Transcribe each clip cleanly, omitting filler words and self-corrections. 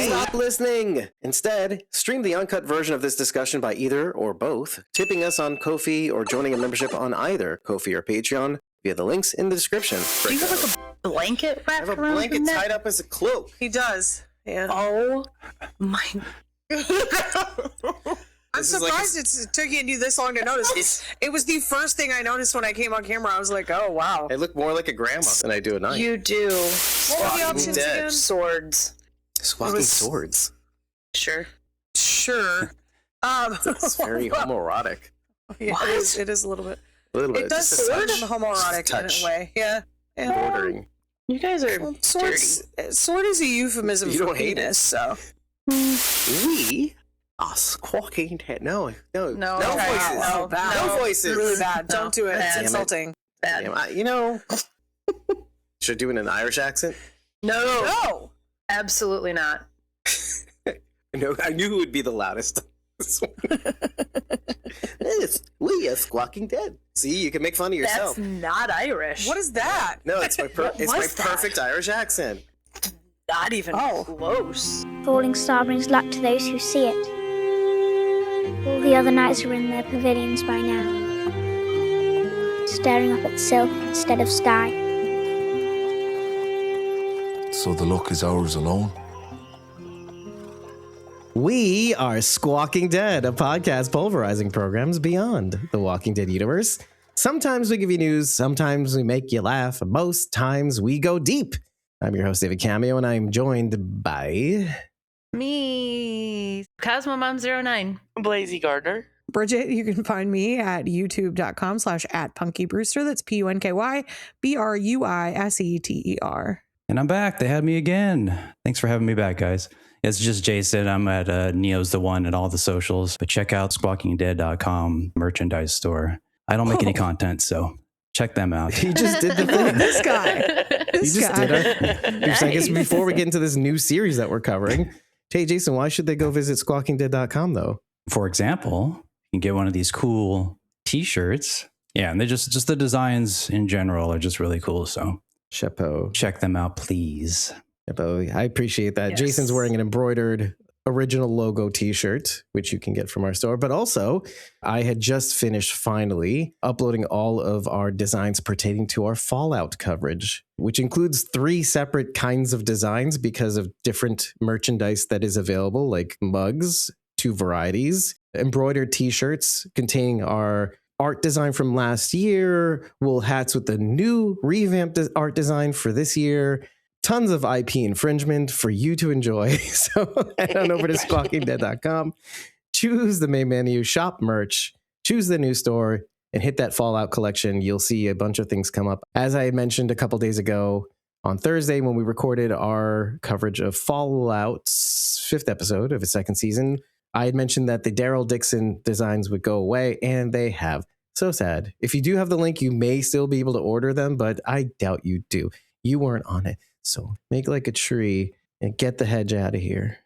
Stop listening! Instead, stream the uncut version of this discussion by either or both, tipping us on Ko-fi or joining a membership on either Ko-fi or Patreon via the links in the description. Do you have like a blanket I wrapped have a around blanket your neck? tied up as a cloak. He does. Yeah. Oh my! I'm surprised it took you this long to notice. It was the first thing I noticed when I came on camera. I was like, oh, wow. I look more like a grandma than I do at night. You do. What were the options dead. again? Swords. Swatting swords. Sure. Sure. It's very homoerotic. Yeah, What? it is a little bit. A little It bit. does Just a sound touch. homoerotic in Touch. a way. Yeah. Yeah. Bordering. You guys are Well, dirty. sword is a euphemism You for don't hate penis, so. We are squawking dead. No No, voices. No, bad. No voices. Really bad. No. Don't do it. Bad. It's Damn it. insulting. Bad. Should I do it in an Irish accent? No, No. absolutely not. No, I knew who would be the loudest. We are squawking dead. See, you can make fun of yourself. That's not Irish. What is that? No, it's my What was that? perfect Irish accent. Not even Oh. close. Falling star brings luck to those who see it. All the other knights are in their pavilions by now, staring up at silk instead of sky. So the luck is ours alone. We are Squawking Dead, a podcast pulverizing programs beyond the Walking Dead universe. Sometimes we give you news, sometimes we make you laugh, most times we go deep. I'm your host, David Cameo, and I'm joined by... Me, Cosmo Mom 09. Blazy Gardner. Bridget, you can find me at youtube.com/@punkybrewster. That's PUNKYBRUISETER. And I'm back. They had me again. Thanks for having me back, guys. It's just Jason. I'm at Neo's the One at all the socials. But check out squawkingdead.com merchandise store. I don't make any content, so check them out. He just did the thing. This guy. He just did it. I guess before we get into this new series that we're covering, hey, Jason, why should they go visit squawkingdead.com, though? For example, you can get one of these cool t-shirts. Yeah, and they're just the designs in general are just really cool. So Chapeau. check them out, please. Chapeau. I appreciate that. Yes. Jason's wearing an embroidered original logo t-shirt, which you can get from our store. But also, I had just finished finally uploading all of our designs pertaining to our Fallout coverage, which includes 3 separate kinds of designs because of different merchandise that is available, like mugs, 2 varieties, embroidered t-shirts containing our art design from last year, wool hats with the new revamped art design for this year, tons of IP infringement for you to enjoy. So head on over to squawkingdead.com, choose the main menu, shop merch, choose the new store, and hit that Fallout collection. You'll see a bunch of things come up. As I mentioned a couple days ago, on Thursday, when we recorded our coverage of Fallout's 5th episode of its 2nd season, I had mentioned that the Daryl Dixon designs would go away, and they have. So sad. If you do have the link, you may still be able to order them, but I doubt you do. You weren't on it. So make like a tree and get the Hedge out of here.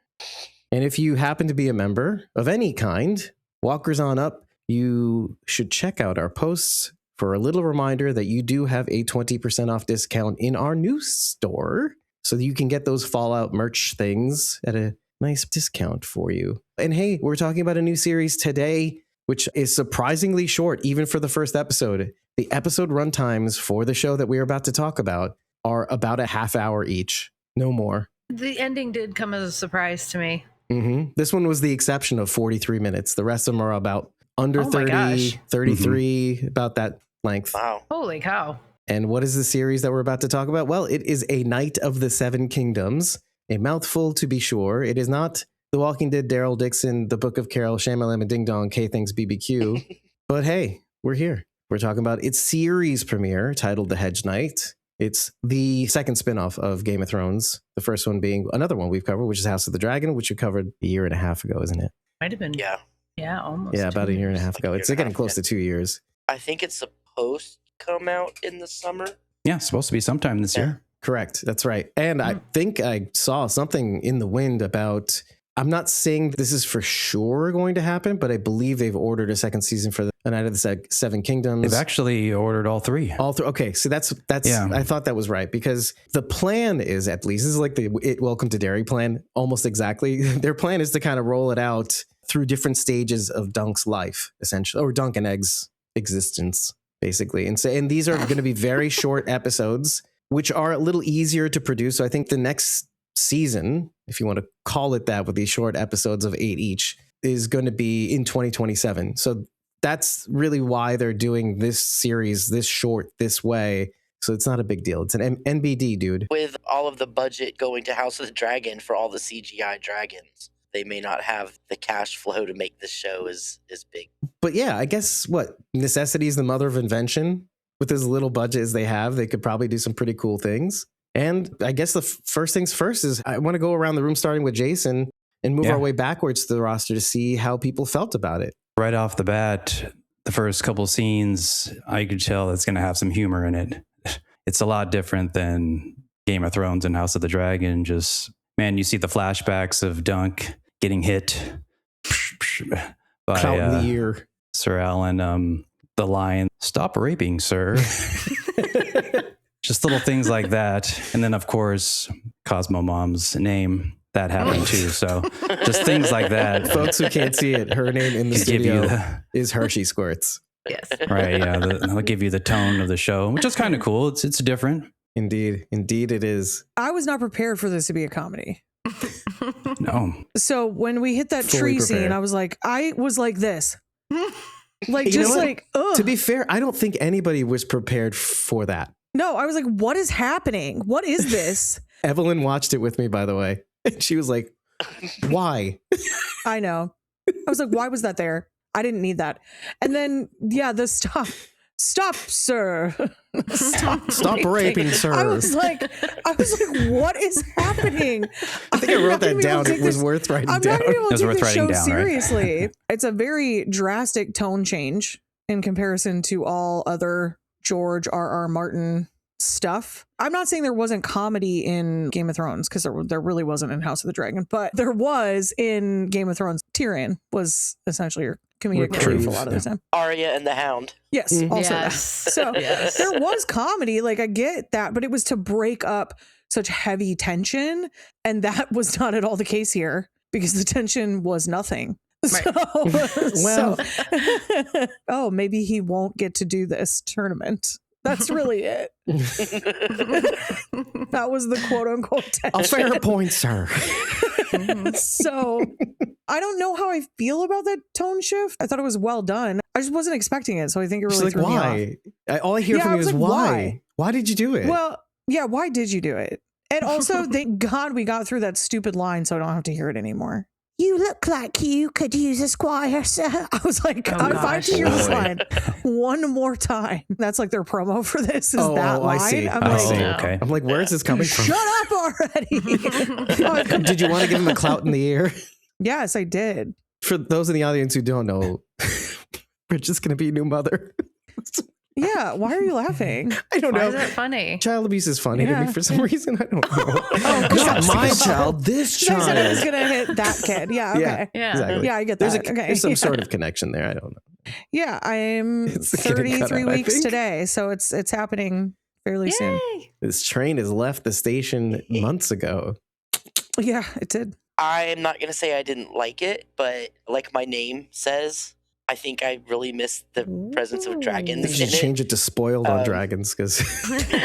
And if you happen to be a member of any kind, walkers on up, you should check out our posts for a little reminder that you do have a 20% off discount in our new store, so that you can get those Fallout merch things at a nice discount for you. And hey, we're talking about a new series today, which is surprisingly short, even for the first episode. The episode runtimes for the show that we're about to talk about are about a half hour each, no more. The ending did come as a surprise to me. This one was the exception of 43 minutes. The rest of them are about under Oh my 30, gosh. 33, about that length. Wow. Holy cow. And what is the series that we're about to talk about? Well, it is A Knight of the Seven Kingdoms, a mouthful to be sure. It is not The Walking Dead, Daryl Dixon, The Book of Carol, Shamalam and Ding Dong, K Things BBQ. But hey, we're here. We're talking about its series premiere titled The Hedge Knight. It's the second spinoff of Game of Thrones. The first one being another one we've covered, which is House of the Dragon, which we covered a year and a half ago, isn't it? Might have been. Yeah. Yeah, almost. Yeah, about a year and a 2 years. half ago. Like a It's year and a getting half, close to 2 years. I think it's supposed to come out in the summer. Yeah, it's supposed to be sometime this year. Correct. That's right. And I think I saw something in the wind about I'm not saying this is for sure going to happen, but I believe they've ordered a second season for the Night of the Seven Kingdoms. They've actually ordered all three. All three. Okay, so that's. Yeah. I thought that was right because the plan is, at least, this is like the Welcome to Derry plan, almost exactly. Their plan is to kind of roll it out through different stages of Dunk's life, essentially, or Dunk and Egg's existence, basically. And these are going to be very short episodes, which are a little easier to produce. So I think the next season, if you want to call it that, with these short episodes of 8 each, is going to be in 2027. So that's really why they're doing this series this short this way. So it's not a big deal. It's an NBD, dude. With all of the budget going to House of the Dragon for all the CGI dragons, they may not have the cash flow to make this show as big. But yeah, I guess necessity is the mother of invention. With as little budget as they have, they could probably do some pretty cool things. And I guess the first things first is I want to go around the room starting with Jason and move our way backwards to the roster to see how people felt about it. Right off the bat, the first couple scenes, I could tell it's going to have some humor in it. It's a lot different than Game of Thrones and House of the Dragon. Just, man, you see the flashbacks of Dunk getting hit by Clout in the ear. Sir Alan. The line, "Stop raping, sir." Just little things like that. And then, of course, Cosmo Mom's name. That happened too. So just things like that. Folks who can't see it, her name in the studio is Hershey Squirts. Yes. Right, yeah. They'll give you the tone of the show, which is kind of cool. It's different. Indeed it is. I was not prepared for this to be a comedy. No. So when we hit that Fully tree prepared. scene, I was like this. Like, You just know what? like, ugh. To be fair, I don't think anybody was prepared for that. No, I was like, what is happening? What is this? Evelyn watched it with me, by the way. And she was like, why? I know. I was like, why was that there? I didn't need that. And then, yeah, the stop, sir. Stop raping, sir. I was like, what is happening? I think I wrote that down. It was worth writing I'm down. not even able to was take worth this writing show down, right? seriously. It's a very drastic tone change in comparison to all other George R.R. Martin stuff. I'm not saying there wasn't comedy in Game of Thrones, because there really wasn't in House of the Dragon, but there was in Game of Thrones. Tyrion was essentially your comedic relief a lot of the time. Arya and the Hound. Yes, also that. So Yes. there was comedy, like I get that, but it was to break up such heavy tension, and that was not at all the case here, because the tension was nothing. Right. So, oh, maybe he won't get to do this tournament. That's really it. That was the quote unquote tension. A fair point, sir. So I don't know how I feel about that tone shift. I thought it was well done. I just wasn't expecting it, so I think it She's really like, threw me off. all I hear from I you was is like, why? Why did you do it? Well, yeah, why did you do it? And also, thank God we got through that stupid line, so I don't have to hear it anymore. You look like you could use a squire, sir. I was like, if I have to hear this line one more time, that's like their promo for this is that line. I see. I'm I like, see. Okay. I'm like, where is this coming from? shut up already. Did you want to give him a clout in the ear? Yes, I did. For those in the audience who don't know, Bridget's going to be a new mother. Yeah, why are you laughing? I don't Why know. is it funny? Child abuse is funny to Yeah. me for some reason. I don't know. Not my child, this I said I was child. gonna hit that kid. Yeah, okay. Yeah, Yeah. exactly. Yeah, I get that. There's, Okay. there's some Yeah. sort of connection there. I don't know. Yeah, I'm It's getting cut 33 out, I weeks think. today, so it's happening fairly soon. Yay. This train has left the station months ago. Yeah, it did. I'm not going to say I didn't like it, but like my name says, I think I really missed the presence of I dragons think you in should it. change it to spoiled on dragons because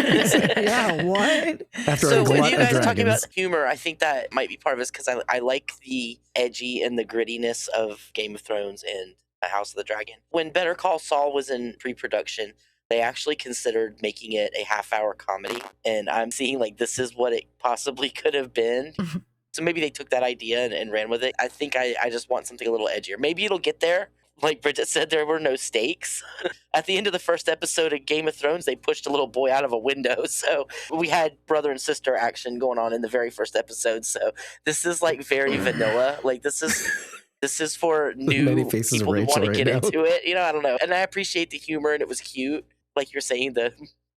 Yeah, what? after So a with glut you of guys talking about dragons. humor, I think that might be part of it because I like the edgy and the grittiness of Game of Thrones and House of the Dragon. When Better Call Saul was in pre-production, they actually considered making it a half-hour comedy, and I'm seeing like this is what it possibly could have been. So maybe they took that idea and ran with it. I think I just want something a little edgier. Maybe it'll get there. Like Bridget said, there were no stakes. At the end of the first episode of Game of Thrones, they pushed a little boy out of a window. So we had brother and sister action going on in the very first episode. So this is like very vanilla. Like this is for new Many faces of people who Rachel want to right get now. into it. You know, I don't know. And I appreciate the humor, and it was cute. Like you're saying, the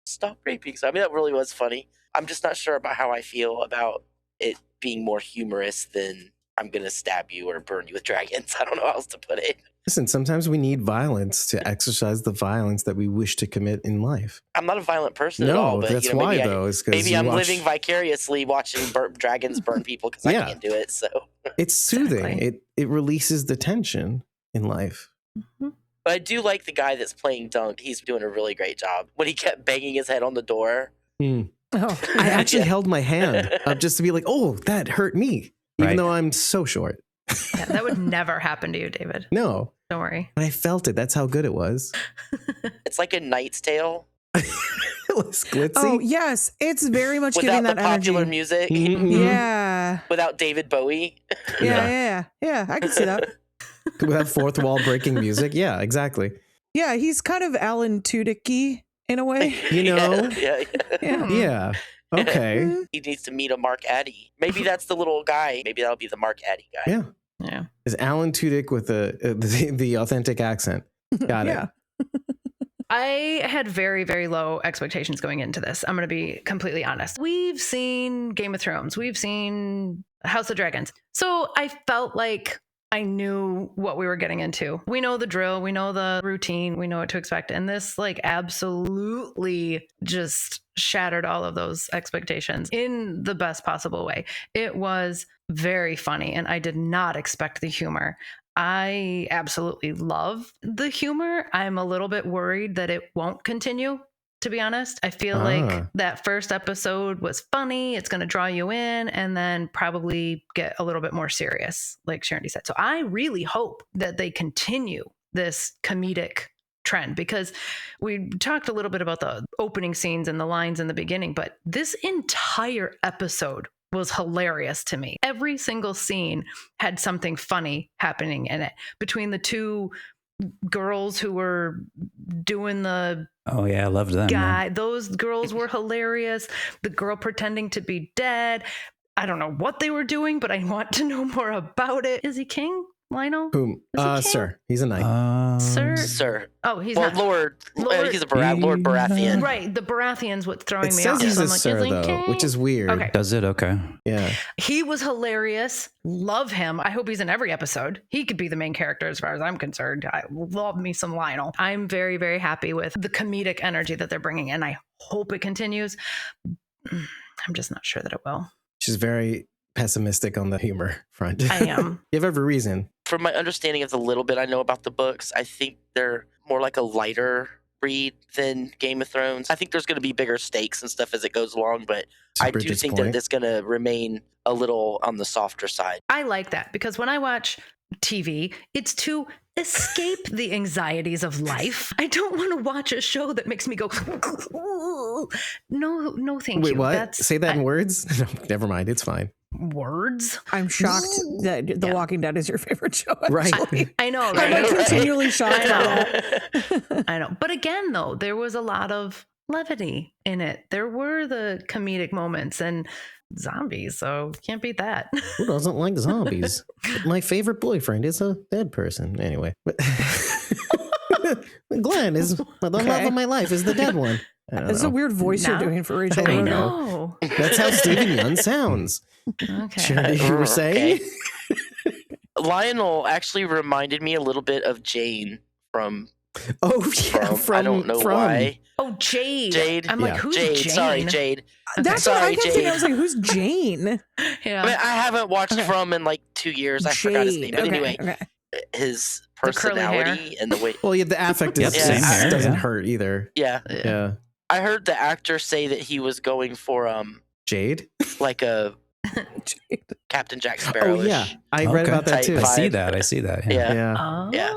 stop raping. So I mean, that really was funny. I'm just not sure about how I feel about it being more humorous than I'm going to stab you or burn you with dragons. I don't know how else to put it. Listen, sometimes we need violence to exercise the violence that we wish to commit in life. I'm not a violent person at all. No, But, that's you know, why, maybe though. Is maybe I'm living vicariously watching dragons burn people because I Yeah. can't do it. So It's soothing. Exactly. It releases the tension in life. Mhm. But I do like the guy that's playing Dunk. He's doing a really great job. When he kept banging his head on the door. Oh, I actually Yeah. held my hand up just to be like, oh, that hurt me, even Right. though I'm so short. Yeah, that would never happen to you, David. No, Don't worry. but I felt it. That's how good it was. It's like a Knight's Tale It was glitzy. oh yes, it's very much without giving the that popular energy. music, Mhm. Yeah. without David Bowie. Yeah. I can see that. Without fourth wall breaking music. Yeah, exactly. Yeah, he's kind of Alan Tudyk-y in a way. You know? Yeah. Yeah. Yeah. Okay. He needs to meet a Mark Addy. Maybe that's the little guy. Maybe that'll be the Mark Addy guy. Yeah. Yeah. Is Alan Tudyk with the authentic accent. Got Yeah. it. I had very, very low expectations going into this. I'm going to be completely honest. We've seen Game of Thrones. We've seen House of Dragons. So I felt like I knew what we were getting into. We know the drill. We know the routine. We know what to expect. And this like absolutely just shattered all of those expectations in the best possible way. It was very funny and I did not expect the humor. I absolutely love the humor. I'm a little bit worried that it won't continue, to be honest. I feel like that first episode was funny. It's going to draw you in and then probably get a little bit more serious, like Sharon said. So I really hope that they continue this comedic trend because we talked a little bit about the opening scenes and the lines in the beginning, but this entire episode was hilarious to me. Every single scene had something funny happening in it. Between the two girls who were doing the Oh yeah, I loved them. guy, those girls were hilarious. The girl pretending to be dead. I don't know what they were doing, but I want to know more about it. Is he king, Lionel? Whom? Is he king? Sir. He's a knight. Sir? Sir. Oh, he's Well, not. Lord. Lord- He's a Lord Baratheon. Right, the Baratheon's what's throwing It me says off. he's So a I'm like, sir, is he though, king? which is weird. Okay. Does it? Okay. Yeah. He was hilarious. Love him. I hope he's in every episode. He could be the main character as far as I'm concerned. I love me some Lionel. I'm very, very happy with the comedic energy that they're bringing, and I hope it continues. I'm just not sure that it will. She's very pessimistic on the humor front. I am. You have every reason. From my understanding of the little bit I know about the books, I think they're more like a lighter read than Game of Thrones. I think there's going to be bigger stakes and stuff as it goes along, but To I do Bridget's think point. that it's going to remain a little on the softer side. I like that because when I watch TV, it's to escape the anxieties of life. I don't want to watch a show that makes me go, no, thank Wait, you. what? Say that in words? No, never mind. It's fine. Words. I'm shocked that The Yeah. Walking Dead is your favorite show. Right. Actually. I know, I'm right? like continually shocked I by know. that. I know. But again, though, there was a lot of levity in it. There were the comedic moments and zombies, so can't beat that. Who doesn't like zombies? My favorite boyfriend is a dead person. Anyway. But Glenn is the love Okay. of my life is the dead one. I don't It's know. a weird voice you're No. doing for Rachel. I I know. That's how Stephen Young sounds. Okay. Sharon, you were saying? Lionel actually reminded me a little bit of Jane from Oh, yeah. I don't know why. Oh, Jade. Jade. I'm like, Yeah. who's Jade. Jane? Sorry, Jade. That's what I Sorry, kept thinking. Jade. I was like, who's Jane? Yeah. I mean, I haven't watched From in like 2 years. I forgot his name. But Okay, anyway, okay. his The curly hair. personality and the way. Well, yeah, the affect Yep, same hair, doesn't yeah. hurt either. Yeah. Yeah. I heard the actor say that he was going for Jade? like a Captain Jack Sparrow. Oh, yeah. I read Okay. about that Type too. I see vibe. that. I see that. Yeah. Yeah. Oh. Yeah.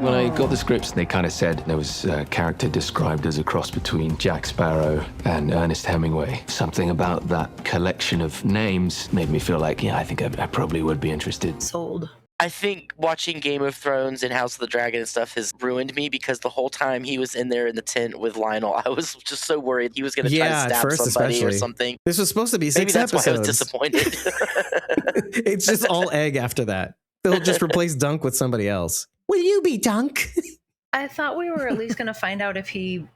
When I got the scripts, they kind of said there was a character described as a cross between Jack Sparrow and Ernest Hemingway. Something about that collection of names made me feel like, yeah, I think I probably would be interested. Sold. I think watching Game of Thrones and House of the Dragon and stuff has ruined me because the whole time he was in there in the tent with Lionel, I was just so worried he was going to try Yeah, to at stab first somebody or especially. something. This was supposed to be Maybe 6 that's episodes. why I was disappointed. It's just all egg after that. They'll just replace Dunk with somebody else. Will you be Dunk? I thought we were at least going to find out if he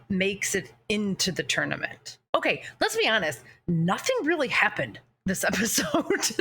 makes it into the tournament. Okay, let's be honest. Nothing really happened this episode.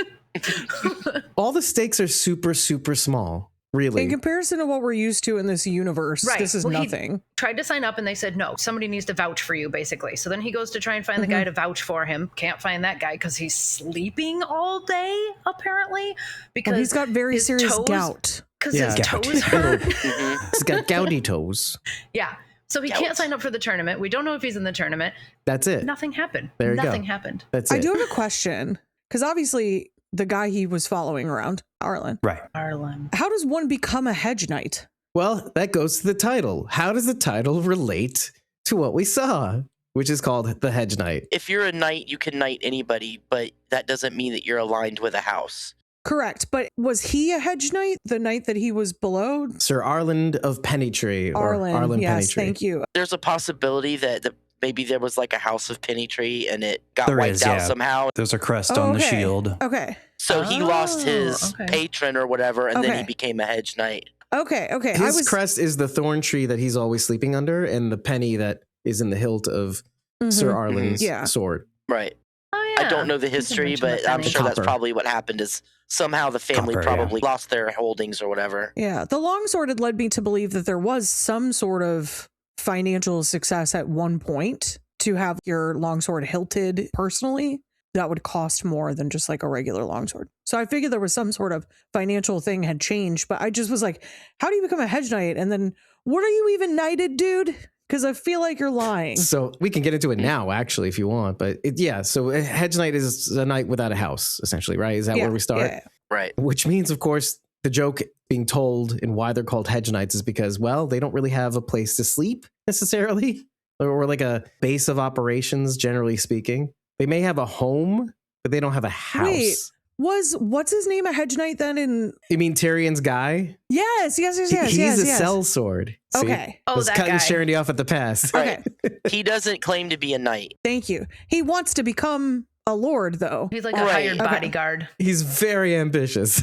all the stakes are super, super small. Really. In comparison to what we're used to in this universe, Right. this is Well, he nothing. tried to sign up and they said, no, somebody needs to vouch for you, basically. So then he goes to try and find the guy to vouch for him. Can't find that guy because he's sleeping all day, apparently. Because He's got very his serious toes- gout. Because Yeah. his Gout. toes hurt. He's got gouty toes. Yeah. So he can't sign up for the tournament. We don't know if he's in the tournament. That's it. Nothing happened. There you go. Nothing happened. That's it. I do have a question, because obviously the guy he was following around, Arlen. Right. Arlen. How does one become a hedge knight? Well, that goes to the title. How does the title relate to what we saw, which is called the Hedge Knight? If you're a knight, you can knight anybody, but that doesn't mean that you're aligned with a house. Correct. But was he a hedge knight, the knight that he was below? Sir Arland of Pennytree. Or Arlen yes, Pennytree. thank you. There's a possibility that maybe there was like a house of Pennytree and it got There wiped is, out yeah. somehow. There's a crest Oh, on the okay. shield. Okay. So he lost his okay. patron or whatever, and then Okay. he became a hedge knight. Okay. Okay. His crest is the thorn tree that he's always sleeping under, and the penny that is in the hilt of Sir Arlen's Yeah. sword. Right. Oh, yeah. I don't know the You can history, mention the but I'm penny. sure that's Copper. probably what happened is somehow the family Copper, yeah. probably lost their holdings or whatever. Yeah. The longsword had led me to believe that there was some sort of financial success at one point to have your longsword hilted personally. That would cost more than just like a regular longsword. So I figured there was some sort of financial thing had changed, but I just was like, how do you become a hedge knight? And then what are you even knighted, dude? Because I feel like you're lying. So we can get into it now, actually, if you want. But so a hedge knight is a knight without a house, essentially, right? Is that where we start? Yeah. Right. Which means, of course, the joke being told and why they're called hedge knights is because, well, they don't really have a place to sleep necessarily, or like a base of operations, generally speaking. They may have a home, but they don't have a house. Wait. What's his name a hedge knight then? In You mean Tyrion's guy? yes. He's a sellsword. See? Okay. Oh, I was that cutting guy. Charity off at the pass. Okay. He doesn't claim to be a knight. Thank you. He wants to become a lord, though. He's like a Right. hired Okay. bodyguard. He's very ambitious.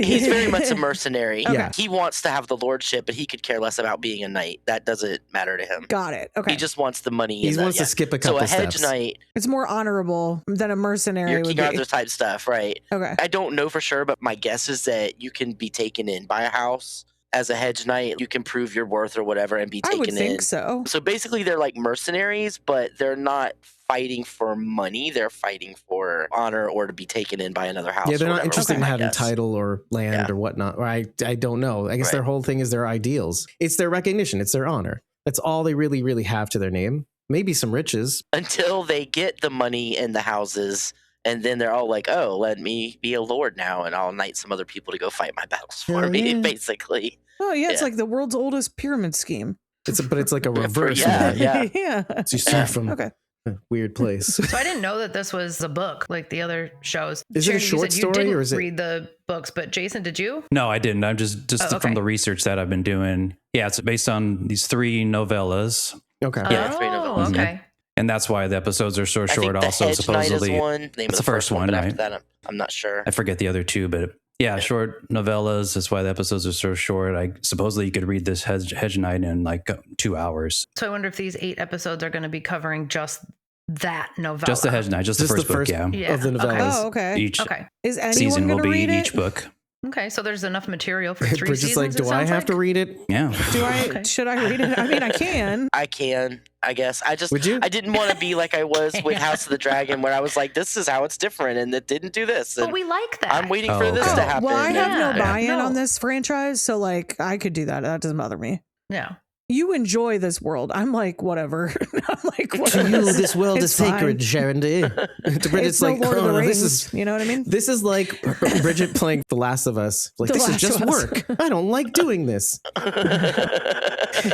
He's very much a mercenary. Yeah. He wants to have the lordship, but he could care less about being a knight. That doesn't matter to him. Got it. Okay. He just wants the money. He and wants to skip a So couple a hedge steps. knight, It's more honorable than a mercenary your would King be. Arthur type stuff, right? Okay. I don't know for sure, but my guess is that you can be taken in by a house as a hedge knight. You can prove your worth or whatever and be I taken would in. think so. So basically, they're like mercenaries, but they're not fighting for money. They're fighting for honor or to be taken in by another house. Yeah, they're or not whatever, interested in I having guess. title or land Yeah. or whatnot. Or I don't know. I guess their Right. whole thing is their ideals. It's their recognition. It's their honor. That's all they really, really have to their name. Maybe some riches. Until they get the money and the houses, and then they're all like, "Oh, let me be a lord now, and I'll knight some other people to go fight my battles for Hell me." yeah. Basically, Oh, yeah. It's Yeah. like the world's oldest pyramid scheme. But it's like a reverse. yeah, one. yeah. yeah. So you start from Okay. a weird place. So I didn't know that this was a book like the other shows. Is it a Sharon, you short said story, you didn't or is it- read the books? But Jason, did you? No, I didn't. I'm just Oh, okay. from the research that I've been doing. Yeah, it's based on these 3 novellas, Okay. Yeah, oh, 3 novellas, okay. and that's why the episodes are so I think short. the Also, Hedge Knight is supposedly, one. Name it's of the first one, but right? after that, I'm not sure. I forget the other 2, but yeah, short novellas. That's why the episodes are so short. I supposedly you could read this Hedge Knight in like 2 hours. So I wonder if these 8 episodes are going to be covering just that novella. Just the Hedge Knight, just the first book. Yeah, Yeah, of the okay. novellas. Oh, okay. each Okay. Is anyone season going will to be read it? each book. Okay. So there's enough material for 3 Bridget's seasons. like, it do I sounds have like? to read it? Yeah, Do I? Okay. Should I read it? I mean, I can. I can, I guess. Would you? I didn't want to be like I was with House of the Dragon, where I was like, "This is how it's different," and it didn't do this. But And we like that. I'm waiting Oh, for this okay. to Oh, happen. well, I have no Yeah. buy-in No. on this franchise, so like I could do that. That doesn't bother me. Yeah. You enjoy this world. I'm like, whatever. I'm like, To whatever. you, this world It's is sacred, fine. Sharon. To Bridget's It's no like, Lord of the oh, Rings. this is You know what I mean? This is like Bridget playing The Last of Us. Like, The this is Last just of Us. work. I don't like doing this.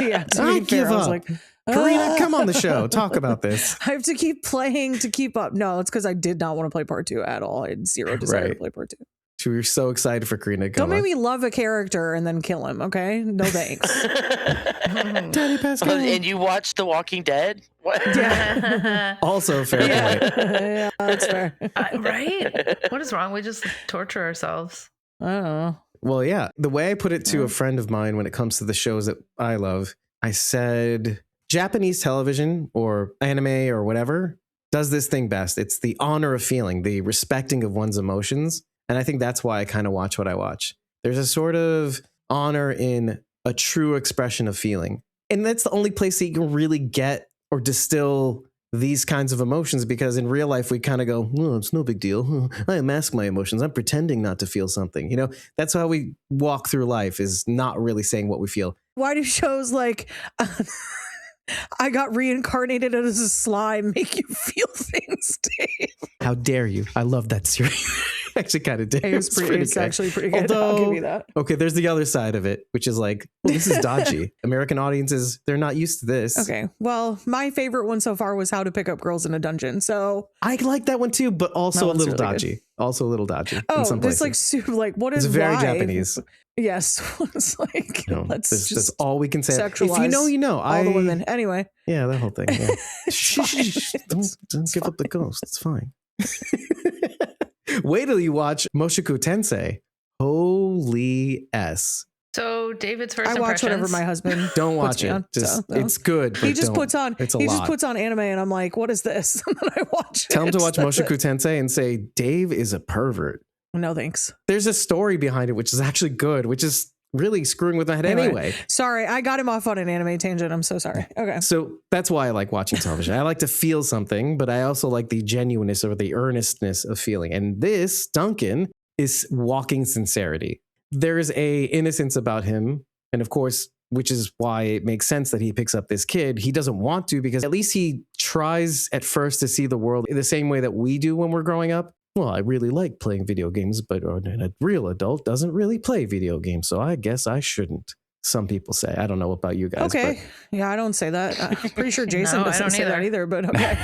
Yeah. To I be fair, give I was up. like, Karina, "Ah." come on the show. Talk about this. I have to keep playing to keep up. No, it's because I did not want to play part 2 at all. I had zero desire to Right. play part 2. We were so excited for Karina to Don't come make on. me love a character and then kill him, okay? No thanks. Daddy Pascal. And you watched The Walking Dead? What? Yeah. Also, fair Yeah. point. Yeah, that's fair. Right? What is wrong? We just torture ourselves. I don't know. Well, yeah. The way I put it to a friend of mine when it comes to the shows that I love, I said Japanese television or anime or whatever does this thing best. It's the honor of feeling, the respecting of one's emotions. And I think that's why I kind of watch what I watch. There's a sort of honor in a true expression of feeling. And that's the only place that you can really get or distill these kinds of emotions, because in real life we kind of go, oh, it's no big deal. I mask my emotions. I'm pretending not to feel something. You know, that's how we walk through life, is not really saying what we feel. Why do shows like I got reincarnated as a slime make you feel things, Dave? How dare you? I love that series. Actually kind of did. It's actually pretty good. I'll give you that. Okay, there's the other side of it, which is like, well, this is dodgy. American audiences, they're not used to this. Okay, well, my favorite one so far was How to Pick Up Girls in a Dungeon. So I like that one too, but also a little really dodgy. good. Also a little dodgy. Oh, in some this places. like super, like what is It's very why? Japanese. Yes, it's like let's that's just all we can say. sexualize If you know, you know. all the women. Anyway, Yeah, that whole thing. Yeah. It's Shh, fine. don't give up the ghost. It's fine. Wait till you watch Moshoku Tensei. Holy S. So David's first I watch impressions. whatever my husband Don't watch puts me it. on, Just so, no. it's good. He but just don't. puts on. It's a he lot. just puts on anime, and I'm like, "What is this?" And then I watch it. Tell him to watch That's Moshoku it. Tensei and say Dave is a pervert. No thanks. There's a story behind it, which is actually good, which is really screwing with my head anyway. Sorry, I got him off on an anime tangent. I'm so sorry. Okay. So that's why I like watching television. I like to feel something, but I also like the genuineness or the earnestness of feeling. And this, Duncan, is walking sincerity. There is a innocence about him. And of course, which is why it makes sense that he picks up this kid. He doesn't want to, because at least he tries at first to see the world in the same way that we do when we're growing up. Well, I really like playing video games, but a real adult doesn't really play video games, so I guess I shouldn't. Some people say. I don't know about you guys. Okay. Yeah, I don't say that. I'm pretty sure Jason No, I doesn't don't say that either. either, but okay.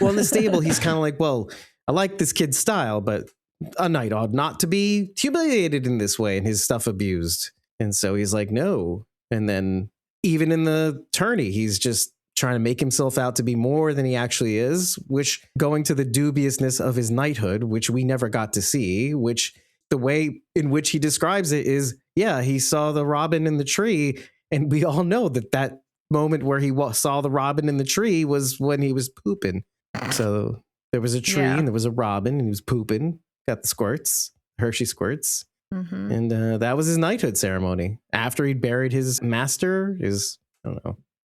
Well, in the stable, he's kind of like, well, I like this kid's style, but a knight ought not to be humiliated in this way and his stuff abused. And so he's like, no. And then even in the tourney, he's just trying to make himself out to be more than he actually is, which going to the dubiousness of his knighthood, which we never got to see, which the way in which he describes it is, yeah, he saw the robin in the tree. And we all know that that moment where he saw the robin in the tree was when he was pooping. So there was a tree and there was a robin and he was pooping, got the squirts, Hershey squirts. Mm-hmm. And that was his knighthood ceremony after he'd buried his master, his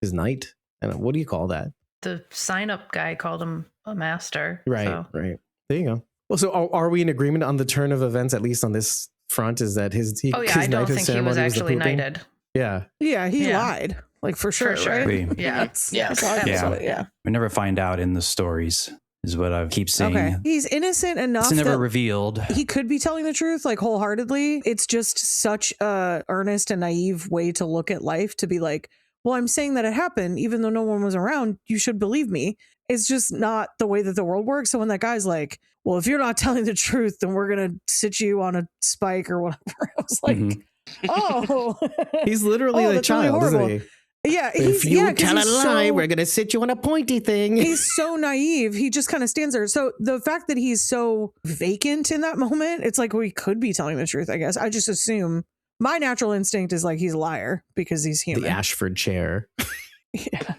knight. I don't know, what do you call that? The sign-up guy called him a master. Right, so. right. There you go. Well, so are we in agreement on the turn of events, at least on this front, is that his I his don't knighthood think he ceremony was the actually pooping? knighted. Yeah. Yeah, he Yeah. lied. Like for sure, sure. right? Agree. Yeah. That's obviously, yeah. We never find out in the stories, is what I keep seeing. Okay. He's innocent enough It's never that revealed. he could be telling the truth, like wholeheartedly. It's just such a earnest and naive way to look at life, to be like, well, I'm saying that it happened, even though no one was around. You should believe me. It's just not the way that the world works. So when that guy's like, well, if you're not telling the truth, then we're going to sit you on a spike or whatever. I was like, oh, He's literally a that's really child, horrible. isn't Yeah. If you 'cause tell a he's lie, so- we're going to sit you on a pointy thing. He's so naive. He just kind of stands there. So the fact that he's so vacant in that moment, it's like, well, he could be telling the truth, I guess. I just assume my natural instinct is like he's a liar because he's human. The Ashford chair. Yeah.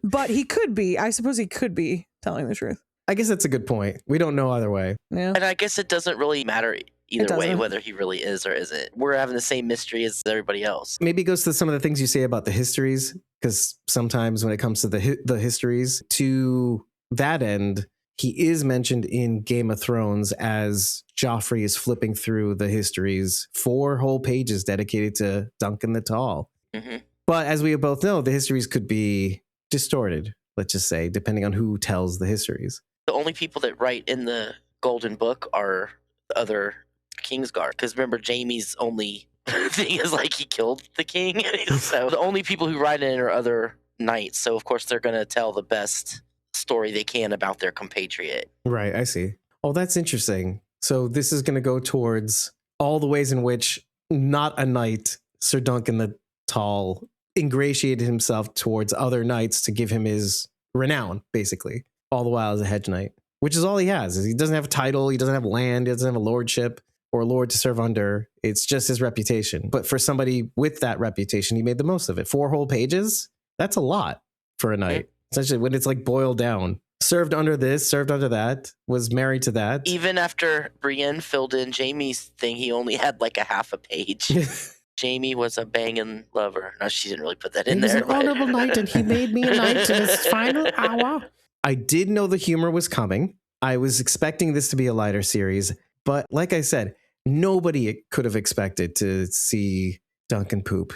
But he could be. I suppose he could be telling the truth. I guess that's a good point. We don't know either way. Yeah. And I guess it doesn't really matter either way doesn't. whether he really is or isn't. We're having the same mystery as everybody else. Maybe it goes to some of the things you say about the histories, because sometimes when it comes to the histories, to that end, he is mentioned in Game of Thrones as Joffrey is flipping through the histories, 4 whole pages dedicated to Duncan the Tall. Mm-hmm. But as we both know, the histories could be distorted, let's just say, depending on who tells the histories. The only people that write in the Golden Book are the other Kingsguard. Because remember, Jaime's only thing is like he killed the king. So the only people who write in are other knights. So of course they're going to tell the best story they can about their compatriot. Right, I see. Oh, that's interesting. So this is going to go towards all the ways in which not a knight, Sir Duncan the Tall, ingratiated himself towards other knights to give him his renown, basically, all the while as a hedge knight, which is all he has. He doesn't have a title, he doesn't have land, he doesn't have a lordship or a lord to serve under. It's just his reputation. But for somebody with that reputation, he made the most of it. 4 whole pages? That's a lot for a knight. Essentially, when it's like boiled down. served under this, served under that, was married to that. Even after Brienne filled in Jamie's thing, he only had like a half a page. Jamie was a banging lover. No, she didn't really put that in He was there. an honorable knight, and he made me a knight in his final hour. I did know the humor was coming. I was expecting this to be a lighter series, but like I said, nobody could have expected to see Duncan poop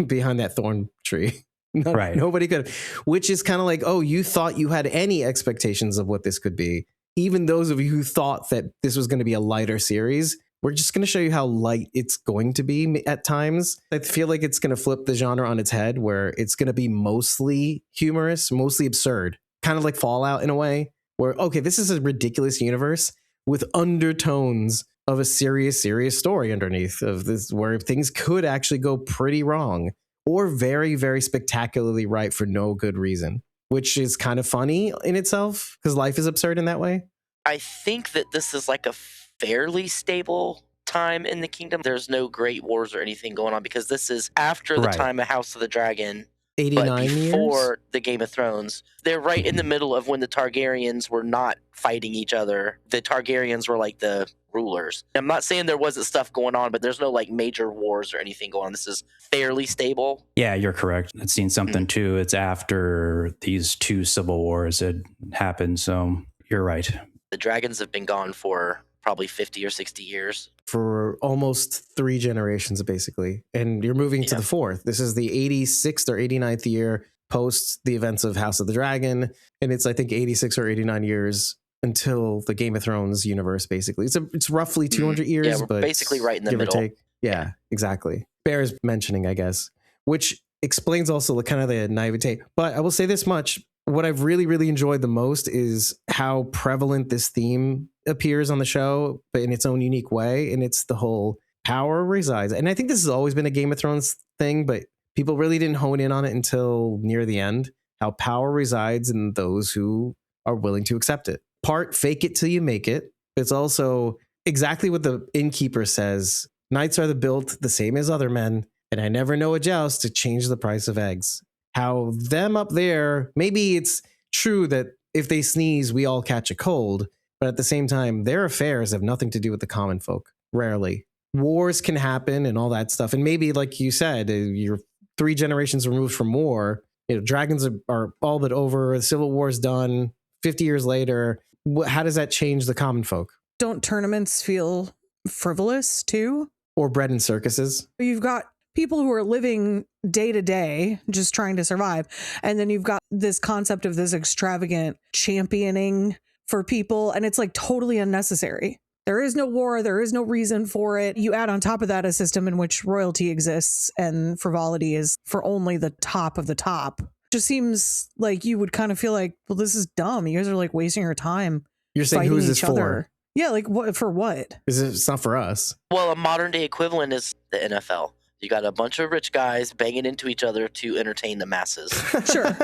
behind that thorn tree. Right. Nobody could, which is kind of like, oh, you thought you had any expectations of what this could be. Even those of you who thought that this was going to be a lighter series, we're just going to show you how light it's going to be at times. I feel like it's going to flip the genre on its head, where it's going to be mostly humorous, mostly absurd, kind of like Fallout in a way, where, okay, this is a ridiculous universe with undertones of a serious story underneath of this, where things could actually go pretty wrong or very, very spectacularly right for no good reason, which is kind of funny in itself because life is absurd in that way. I think that this is like a fairly stable time in the kingdom. There's no great wars or anything going on because this is after the time of House of the Dragon, 89 but before years? the Game of Thrones. They're right in the middle of when the Targaryens were not fighting each other. The Targaryens were like the rulers. I'm not saying there wasn't stuff going on, but there's no like major wars or anything going on. This is fairly stable. Yeah, you're correct. I've seen something too. It's after these two civil wars had happened. So you're right. The dragons have been gone for probably 50 or 60 years. For almost 3 generations, basically. And you're moving to the 4th. This is the 86th or 89th year post the events of House of the Dragon. And it's, I think, 86 or 89 years until the Game of Thrones universe, basically. It's roughly 200 years, Yeah, we're but basically right in the give or middle. take. Yeah, exactly. Bears mentioning, I guess, which explains also the kind of the naivete. But I will say this much. What I've really, really enjoyed the most is how prevalent this theme appears on the show, but in its own unique way. And it's the whole power resides. And I think this has always been a Game of Thrones thing, but people really didn't hone in on it until near the end, how power resides in those who are willing to accept it. Part fake it till you make it. It's also exactly what the innkeeper says. Knights are built the same as other men, and I never know a joust to change the price of eggs. How them up there, maybe it's true that if they sneeze, we all catch a cold, but at the same time, their affairs have nothing to do with the common folk. Rarely. Wars can happen and all that stuff. And maybe, like you said, you're 3 generations removed from war. You know, dragons are all but over. The Civil War's done. 50 years later, how does that change the common folk? Don't tournaments feel frivolous too? Or bred in circuses? You've got people who are living day to day, just trying to survive. And then you've got this concept of this extravagant championing for people. And it's like totally unnecessary. There is no war. There is no reason for it. You add on top of that a system in which royalty exists and frivolity is for only the top of the top. Just seems like you would kind of feel like, well, this is dumb. You guys are like wasting your time. You're saying who is this for? Yeah, like what for what? It's not for us. Well, a modern day equivalent is the NFL. You got a bunch of rich guys banging into each other to entertain the masses. Sure.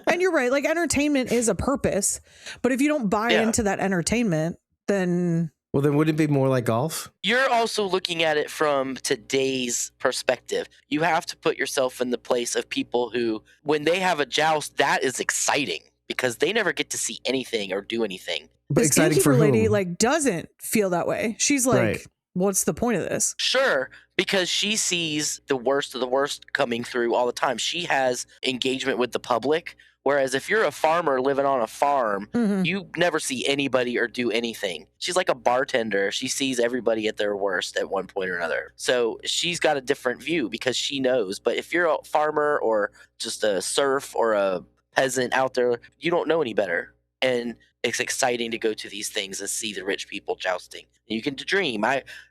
And you're right. Like entertainment is a purpose. But if you don't buy into that entertainment, then... Well, then would it be more like golf? You're also looking at it from today's perspective. You have to put yourself in the place of people who, when they have a joust, that is exciting because they never get to see anything or do anything. But this exciting for lady whom? like doesn't feel that way. She's like, what's the point of this? Sure, because she sees the worst of the worst coming through all the time. She has engagement with the public. Whereas if you're a farmer living on a farm, you never see anybody or do anything. She's like a bartender. She sees everybody at their worst at one point or another. So she's got a different view because she knows. But if you're a farmer or just a serf or a peasant out there, you don't know any better. And it's exciting to go to these things and see the rich people jousting. And you can dream.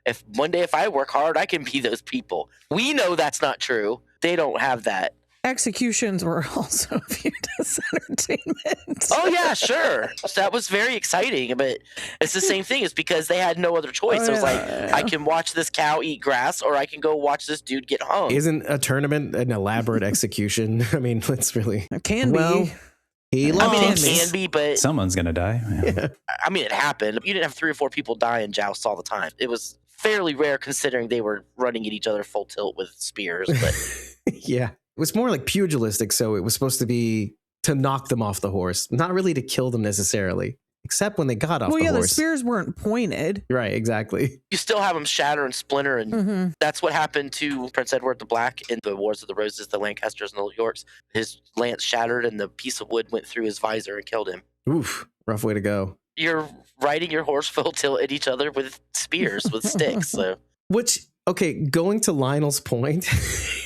If one day if I work hard, I can be those people. We know that's not true. They don't have that. Executions were also viewed as entertainment. Oh yeah, sure. That was very exciting, but it's the same thing. It's because they had no other choice. It was like, I can watch this cow eat grass or I can go watch this dude get hung. Isn't a tournament an elaborate execution? I mean, let's really... It can be. It can be, but... Someone's going to die. Yeah. I mean, it happened. You didn't have 3 or 4 people die in jousts all the time. It was fairly rare considering they were running at each other full tilt with spears. But yeah. It was more like pugilistic, so it was supposed to be to knock them off the horse, not really to kill them necessarily, except when they got off the horse. The spears weren't pointed. Right, exactly. You still have them shatter and splinter, and that's what happened to Prince Edward the Black in the Wars of the Roses, the Lancasters and the Yorks. His lance shattered, and the piece of wood went through his visor and killed him. Oof, rough way to go. You're riding your horse full tilt at each other with spears, with sticks. So, which, okay, going to Lionel's point,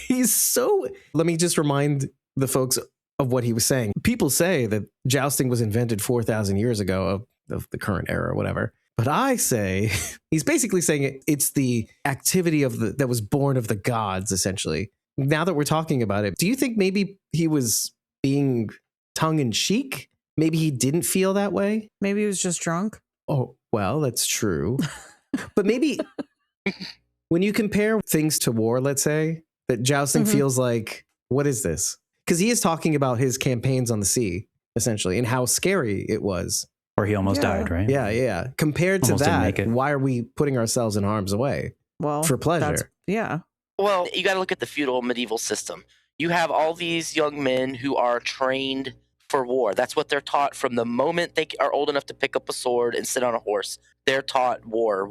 he's so. Let me just remind the folks of what he was saying. People say that jousting was invented 4,000 years ago of the current era or whatever. But I say he's basically saying it's the activity that was born of the gods, essentially. Now that we're talking about it, do you think maybe he was being tongue in cheek? Maybe he didn't feel that way? Maybe he was just drunk. Oh, well, that's true. But maybe when you compare things to war, let's say, that jousting feels like, what is this? Because he is talking about his campaigns on the sea, essentially, and how scary it was. Or he almost died, right? Yeah. Compared to that, why are we putting ourselves in harm's way? Well, for pleasure. Yeah. Well, you got to look at the feudal medieval system. You have all these young men who are trained for war. That's what they're taught from the moment they are old enough to pick up a sword and sit on a horse. They're taught war.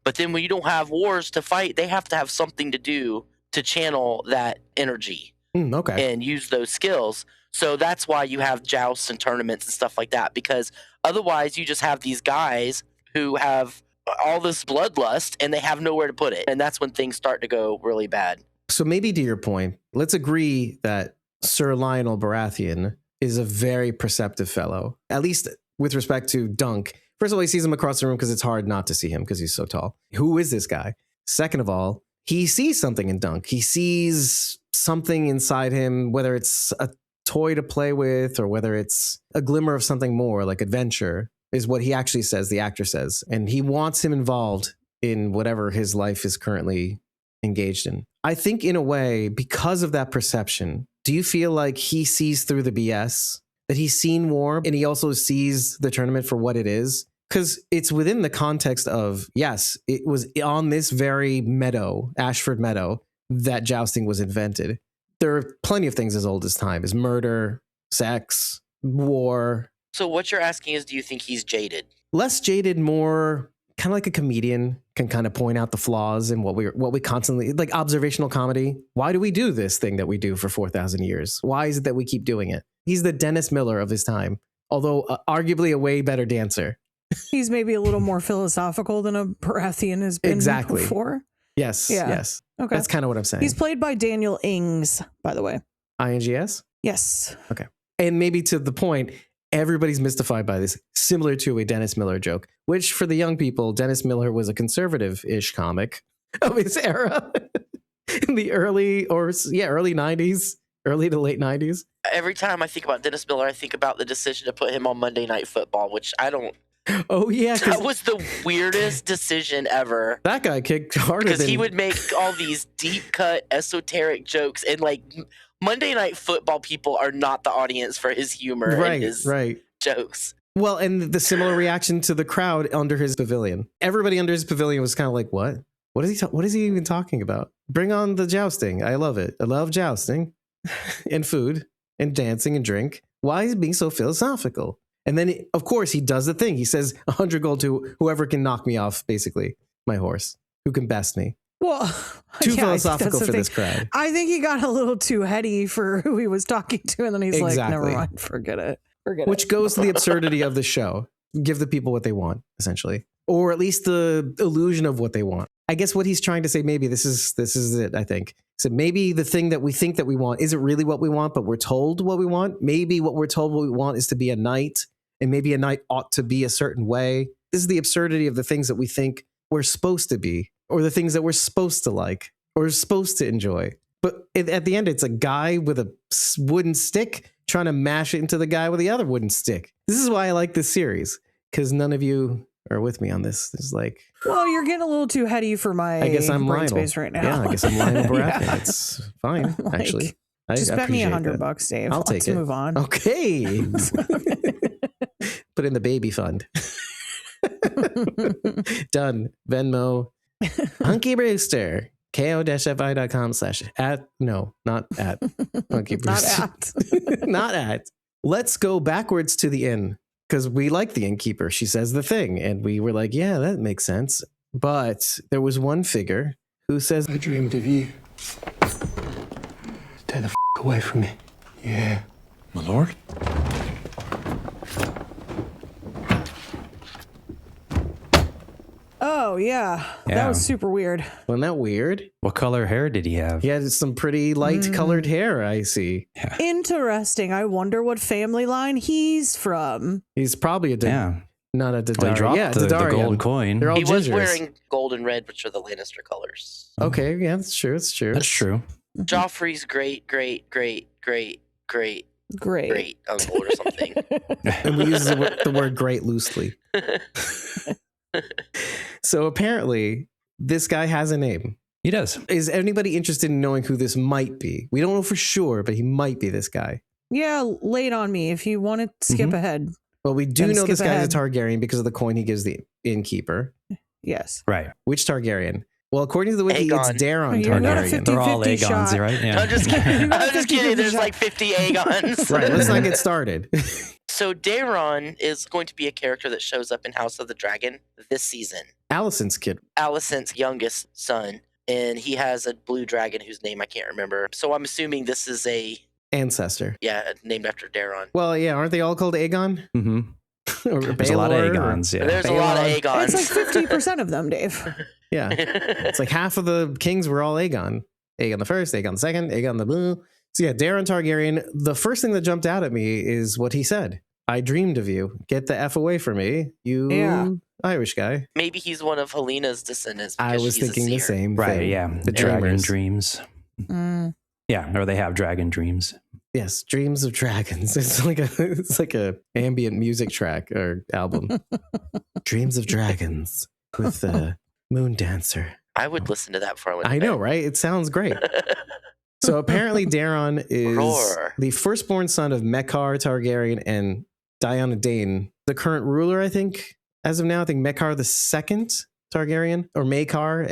But then when you don't have wars to fight, they have to have something to do to channel that energy. And use those skills. So that's why you have jousts and tournaments and stuff like that, because otherwise you just have these guys who have all this bloodlust and they have nowhere to put it. And that's when things start to go really bad. So maybe to your point, let's agree that Sir Lionel Baratheon is a very perceptive fellow, at least with respect to Dunk. First of all, he sees him across the room because it's hard not to see him because he's so tall. Who is this guy? Second of all, he sees something in Dunk. He sees something inside him, whether it's a toy to play with or whether it's a glimmer of something more, like adventure, is what he actually says, the actor says. And he wants him involved in whatever his life is currently engaged in. I think in a way, because of that perception, do you feel like he sees through the BS, that he's seen war and he also sees the tournament for what it is? Because it's within the context of, yes, it was on this very meadow, Ashford Meadow, that jousting was invented. There are plenty of things as old as time, is murder, sex, war. So what you're asking is, do you think he's jaded? Less jaded, more kind of like a comedian can kind of point out the flaws in what we constantly, like observational comedy. Why do we do this thing that we do for 4,000 years? Why is it that we keep doing it? He's the Dennis Miller of his time, although arguably a way better dancer. He's maybe a little more philosophical than a Baratheon has been before. Yes. Okay. That's kind of what I'm saying. He's played by Daniel Ings, by the way. INGS? Yes. Okay. And maybe to the point, everybody's mystified by this, similar to a Dennis Miller joke, which for the young people, Dennis Miller was a conservative-ish comic of his era in the early 90s, early to late 90s. Every time I think about Dennis Miller, I think about the decision to put him on Monday Night Football, which I don't. Oh, yeah. That was the weirdest decision ever. That guy kicked harder because he would make all these deep cut esoteric jokes, and like Monday Night Football people are not the audience for his humor and his jokes. Well, and the similar reaction to the crowd under his pavilion. Everybody under his pavilion was kind of like, what? What is he even talking about? Bring on the jousting. I love it. I love jousting and food and dancing and drink. Why is he being so philosophical? And then, of course, he does the thing. He says 100 gold to whoever can knock me off, basically, my horse, who can best me. Well, too philosophical for this crowd. I think he got a little too heady for who he was talking to. And then he's like, never mind, forget it. Which goes to the absurdity of the show. Give the people what they want, essentially. Or at least the illusion of what they want. I guess what he's trying to say, maybe this is it, I think. So maybe the thing that we think that we want isn't really what we want, but we're told what we want. Maybe what we're told what we want is to be a knight, and maybe a knight ought to be a certain way. This is the absurdity of the things that we think we're supposed to be, or the things that we're supposed to like, or supposed to enjoy. But at the end, it's a guy with a wooden stick trying to mash it into the guy with the other wooden stick. This is why I like this series, because none of you are with me on this. It's like, well, you're getting a little too heady for my brain space right now. Yeah, I guess I'm Lionel Baratheon. Yeah. It's fine, like, actually. Just bet me $100, Dave. I'll take it. Move on. Okay. Put in the baby fund. Done. Venmo. Hunky Brewster. ko-fi.com/at. No, not at. Not at. Not at. Let's go backwards to the inn because we like the innkeeper. She says the thing, and we were like, yeah, that makes sense. But there was one figure who says, I dreamed of you. Stay the away from me. Yeah. My lord? Oh, yeah. That Yeah. was super weird. wasn't that weird? What color hair did he have? He had some pretty light colored hair, I see. Interesting. I wonder what family line he's from. He's probably Yeah. not a Well, he Dadari. dropped Yeah, the Dadarian. gold coin. They're all He was gingers. wearing gold and red, which are the Lannister colors. Okay, yeah, that's true. That's true. That's true. Joffrey's great Great. uncle or something. And we use the word great loosely. So apparently, this guy has a name. He does. Is anybody interested in knowing who this might be? We don't know for sure, but he might be this guy. Yeah, lay it on me if you want to skip ahead. Well, we do Then know this skip guy's ahead. a Targaryen because of the coin he gives the innkeeper. Yes. Right. Which Targaryen? Well, according to the wiki, Aegon. it's Daeron You're not a Targaryen. 50 They're all 50 Aegons, shot. right? Yeah. I'm just kidding. You got I'm just 50-50 kidding. There's shot. like 50 Aegons. Right, let's not get started. So Daeron is going to be a character that shows up in House of the Dragon this season. Alicent's kid. Alicent's youngest son, and he has a blue dragon whose name I can't remember. So I'm assuming this is Ancestor. named after Daeron. Well, yeah, aren't they all called Aegon? Mm-hmm. Or There's a lot of Baelor, or- Aegons. Yeah. There's a lot of Baelon. Aegons. It's like 50% of them, Dave. Yeah. It's like half of the kings were all Aegon. Aegon the first, Aegon the second, Aegon the blue. So yeah, Daeron Targaryen, the first thing that jumped out at me is what he said. I dreamed of you. Get the F away from me, you Yeah. Irish guy. Maybe he's one of Helena's descendants. I because was she's a thinking the seer. same Right. thing. Yeah. The Dragon dreamers. dreams. Mm. Yeah. Or they have dragon dreams. Yes, Dreams of Dragons. It's like a ambient music track or album. Dreams of Dragons with Moon Dancer. I would listen to that before I went to I know, bed. right? It sounds great. So apparently Daeron is Roar. the firstborn son of Mekar Targaryen and Diana Dane, the current ruler, I think. As of now, I think Mekar the second Targaryen, or Maekar,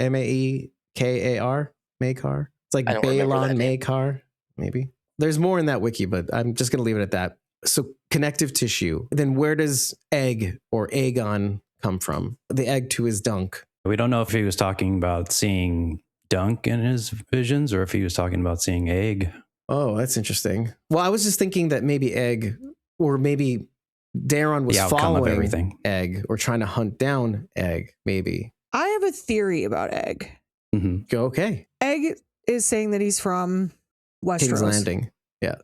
Maekar, Maekar. It's like I don't remember Balon that name. Maekar, maybe. There's more in that wiki, but I'm just going to leave it at that. So connective tissue. Then where does egg or Aegon come from? The egg to his dunk. We don't know if he was talking about seeing Dunk in his visions or if he was talking about seeing Egg. Oh, that's interesting. Well, I was just thinking that maybe egg, or maybe Daeron was The outcome of following everything. egg or trying to hunt down egg, maybe. I have a theory about Egg. Mm-hmm. Go, okay. Egg is saying that he's from Westeros. King's Landing.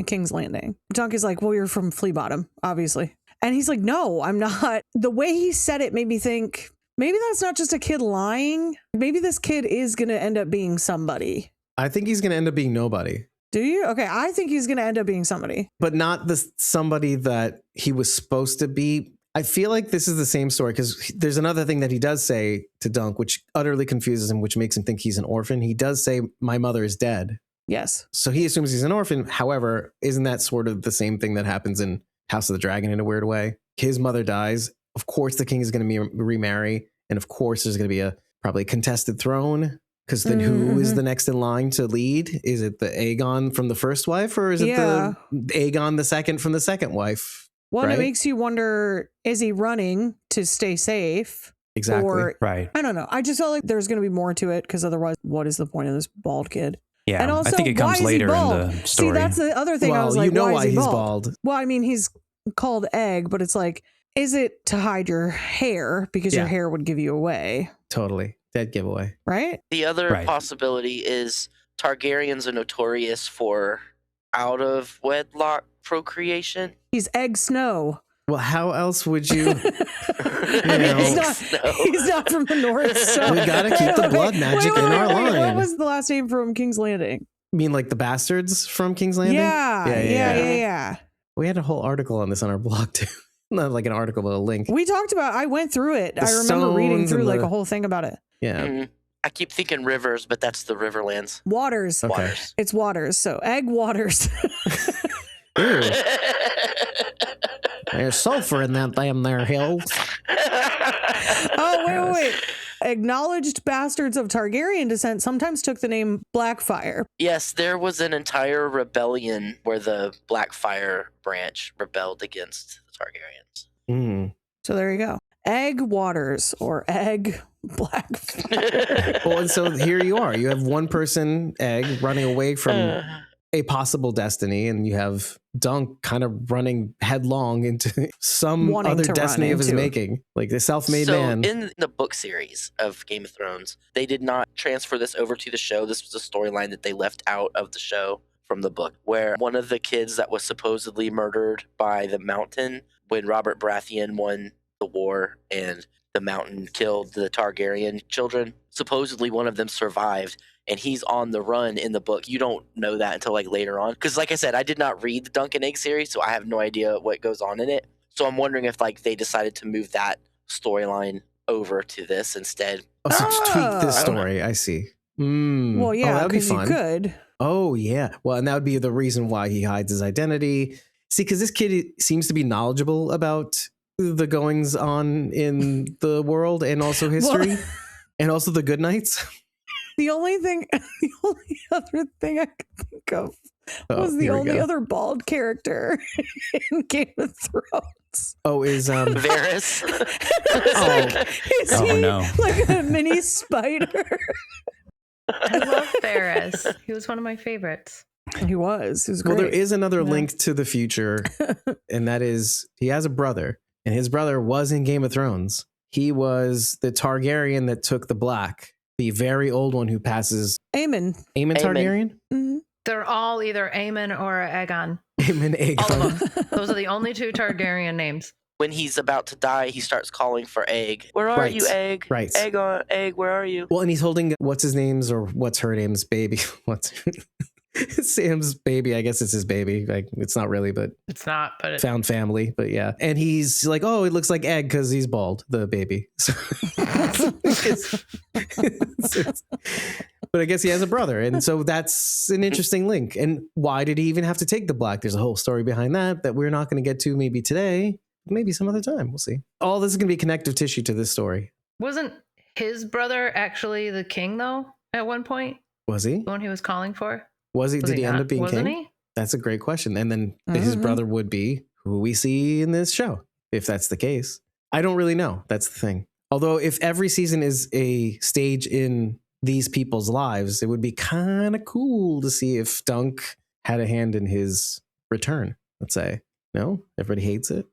King's Landing. Duncan's like, well, you're from Flea Bottom, obviously. And he's like, no, I'm not. The way he said it made me think, maybe that's not just a kid lying. Maybe this kid is going to end up being somebody. I think he's going to end up being nobody, Do you? Okay, I think he's going to end up being somebody. but not the somebody that he was supposed to be. I feel like this is the same story because there's another thing that he does say to Dunk, which utterly confuses him, which makes him think he's an orphan. He does say, my mother is dead. Yes. So he assumes he's an orphan. However, isn't that sort of the same thing that happens in House of the Dragon in a weird way? His mother dies. Of course, the king is going to remarry. And of course, there's going to be probably a contested throne. Because then who is the next in line to lead? Is it the Aegon from the first wife, or is it the Aegon the second from the second wife? Well, right? it makes you wonder, is he running to stay safe? Exactly. Or, Right. I don't know. I just felt like there's going to be more to it because otherwise, what is the point of this bald kid? Yeah. And also, I think it why comes is he later in bald? the story. See, that's the other thing. I Well, was like, you know why is he he's bald? bald. Well, I mean, he's called Egg, but it's like, is it to hide your hair because your Yeah. hair would give you away, Totally. Dead giveaway. right? The other Right. possibility is Targaryens are notorious for out of wedlock procreation. He's Egg Snow. Well, how else would you? I mean, he's not from the north. So We gotta keep the blood magic in our What line. was the last name from King's Landing? You mean like the bastards from King's Landing? Yeah. We had a whole article on this on our blog too. Not like an article, but a link. We talked about. I went through it. The I remember reading stones through and like the- a whole thing about it. Yeah. Mhm. I keep thinking rivers, but that's the Riverlands. Waters. Okay. Waters. It's Waters. So Egg Waters. Ew. There's sulfur in that damn there hills. Oh wait. Acknowledged bastards of Targaryen descent sometimes took the name Blackfire. Yes, there was an entire rebellion where the Blackfire branch rebelled against the Targaryens. Mm. So there you go. Egg Waters or Egg Blackfire. Well, and so here you are. You have one person, Egg, running away from a possible destiny, and you have Dunk kind of running headlong into some Wanting other to destiny run of his into. making, like the self-made So man. in the book series of Game of Thrones, they did not transfer this over to the show. This was a storyline that they left out of the show from the book, where one of the kids that was supposedly murdered by the Mountain when Robert Baratheon won the war and the Mountain killed the Targaryen children, supposedly one of them survived, and he's on the run in the book. You don't know that until like later on, because like I said, I did not read the Duncan Egg series, so I have no idea what goes on in it. So I'm wondering if like they decided to move that storyline over to this instead. Oh, so tweak this I don't know. story. I see. Mm. Well, yeah, that'd be because you fun. could. Oh, yeah. Well, and that would be the reason why he hides his identity. See, because this kid seems to be knowledgeable about the goings on in the world and also history Well, and also the good nights. the only other thing I could think of was the here we only go. other bald character in Game of Thrones. Oh, is Varys. Is Oh, he no. like a mini spider? I love Ferris. He was one of my favorites. He was. He was well, great. there is another Yeah. link to the future, and that is he has a brother, and his brother was in Game of Thrones. He was the Targaryen that took the black, the very old one who passes. Aemon. Aemon Targaryen? Mhm. They're all either Aemon or Aegon. Aemon All Aegon. of them. Those are the only two Targaryen names. When he's about to die, he starts calling for Egg. Where are Right. you, Egg? Right. Egg, where are you? Well, and he's holding what's his name's or what's her name's baby. What's Sam's baby? I guess it's his baby. Like it's not really, but It's not, but found family. But yeah, and he's like, oh, it looks like Egg because he's bald, the baby. So, but I guess he has a brother, and so that's an interesting link. And why did he even have to take the black? There's a whole story behind that we're not going to get to maybe today, maybe some other time. We'll see. All this is going to be connective tissue to this story. wasn't his brother actually the king though at one point? Was he? The one he was calling for? Was he? Did he end not? up being Wasn't king? he? That's a great question. And then his Mhm. brother would be who we see in this show, if that's the case. I don't really know. That's the thing. Although if every season is a stage in these people's lives, it would be kind of cool to see if Dunk had a hand in his return, let's say. No? Everybody hates it?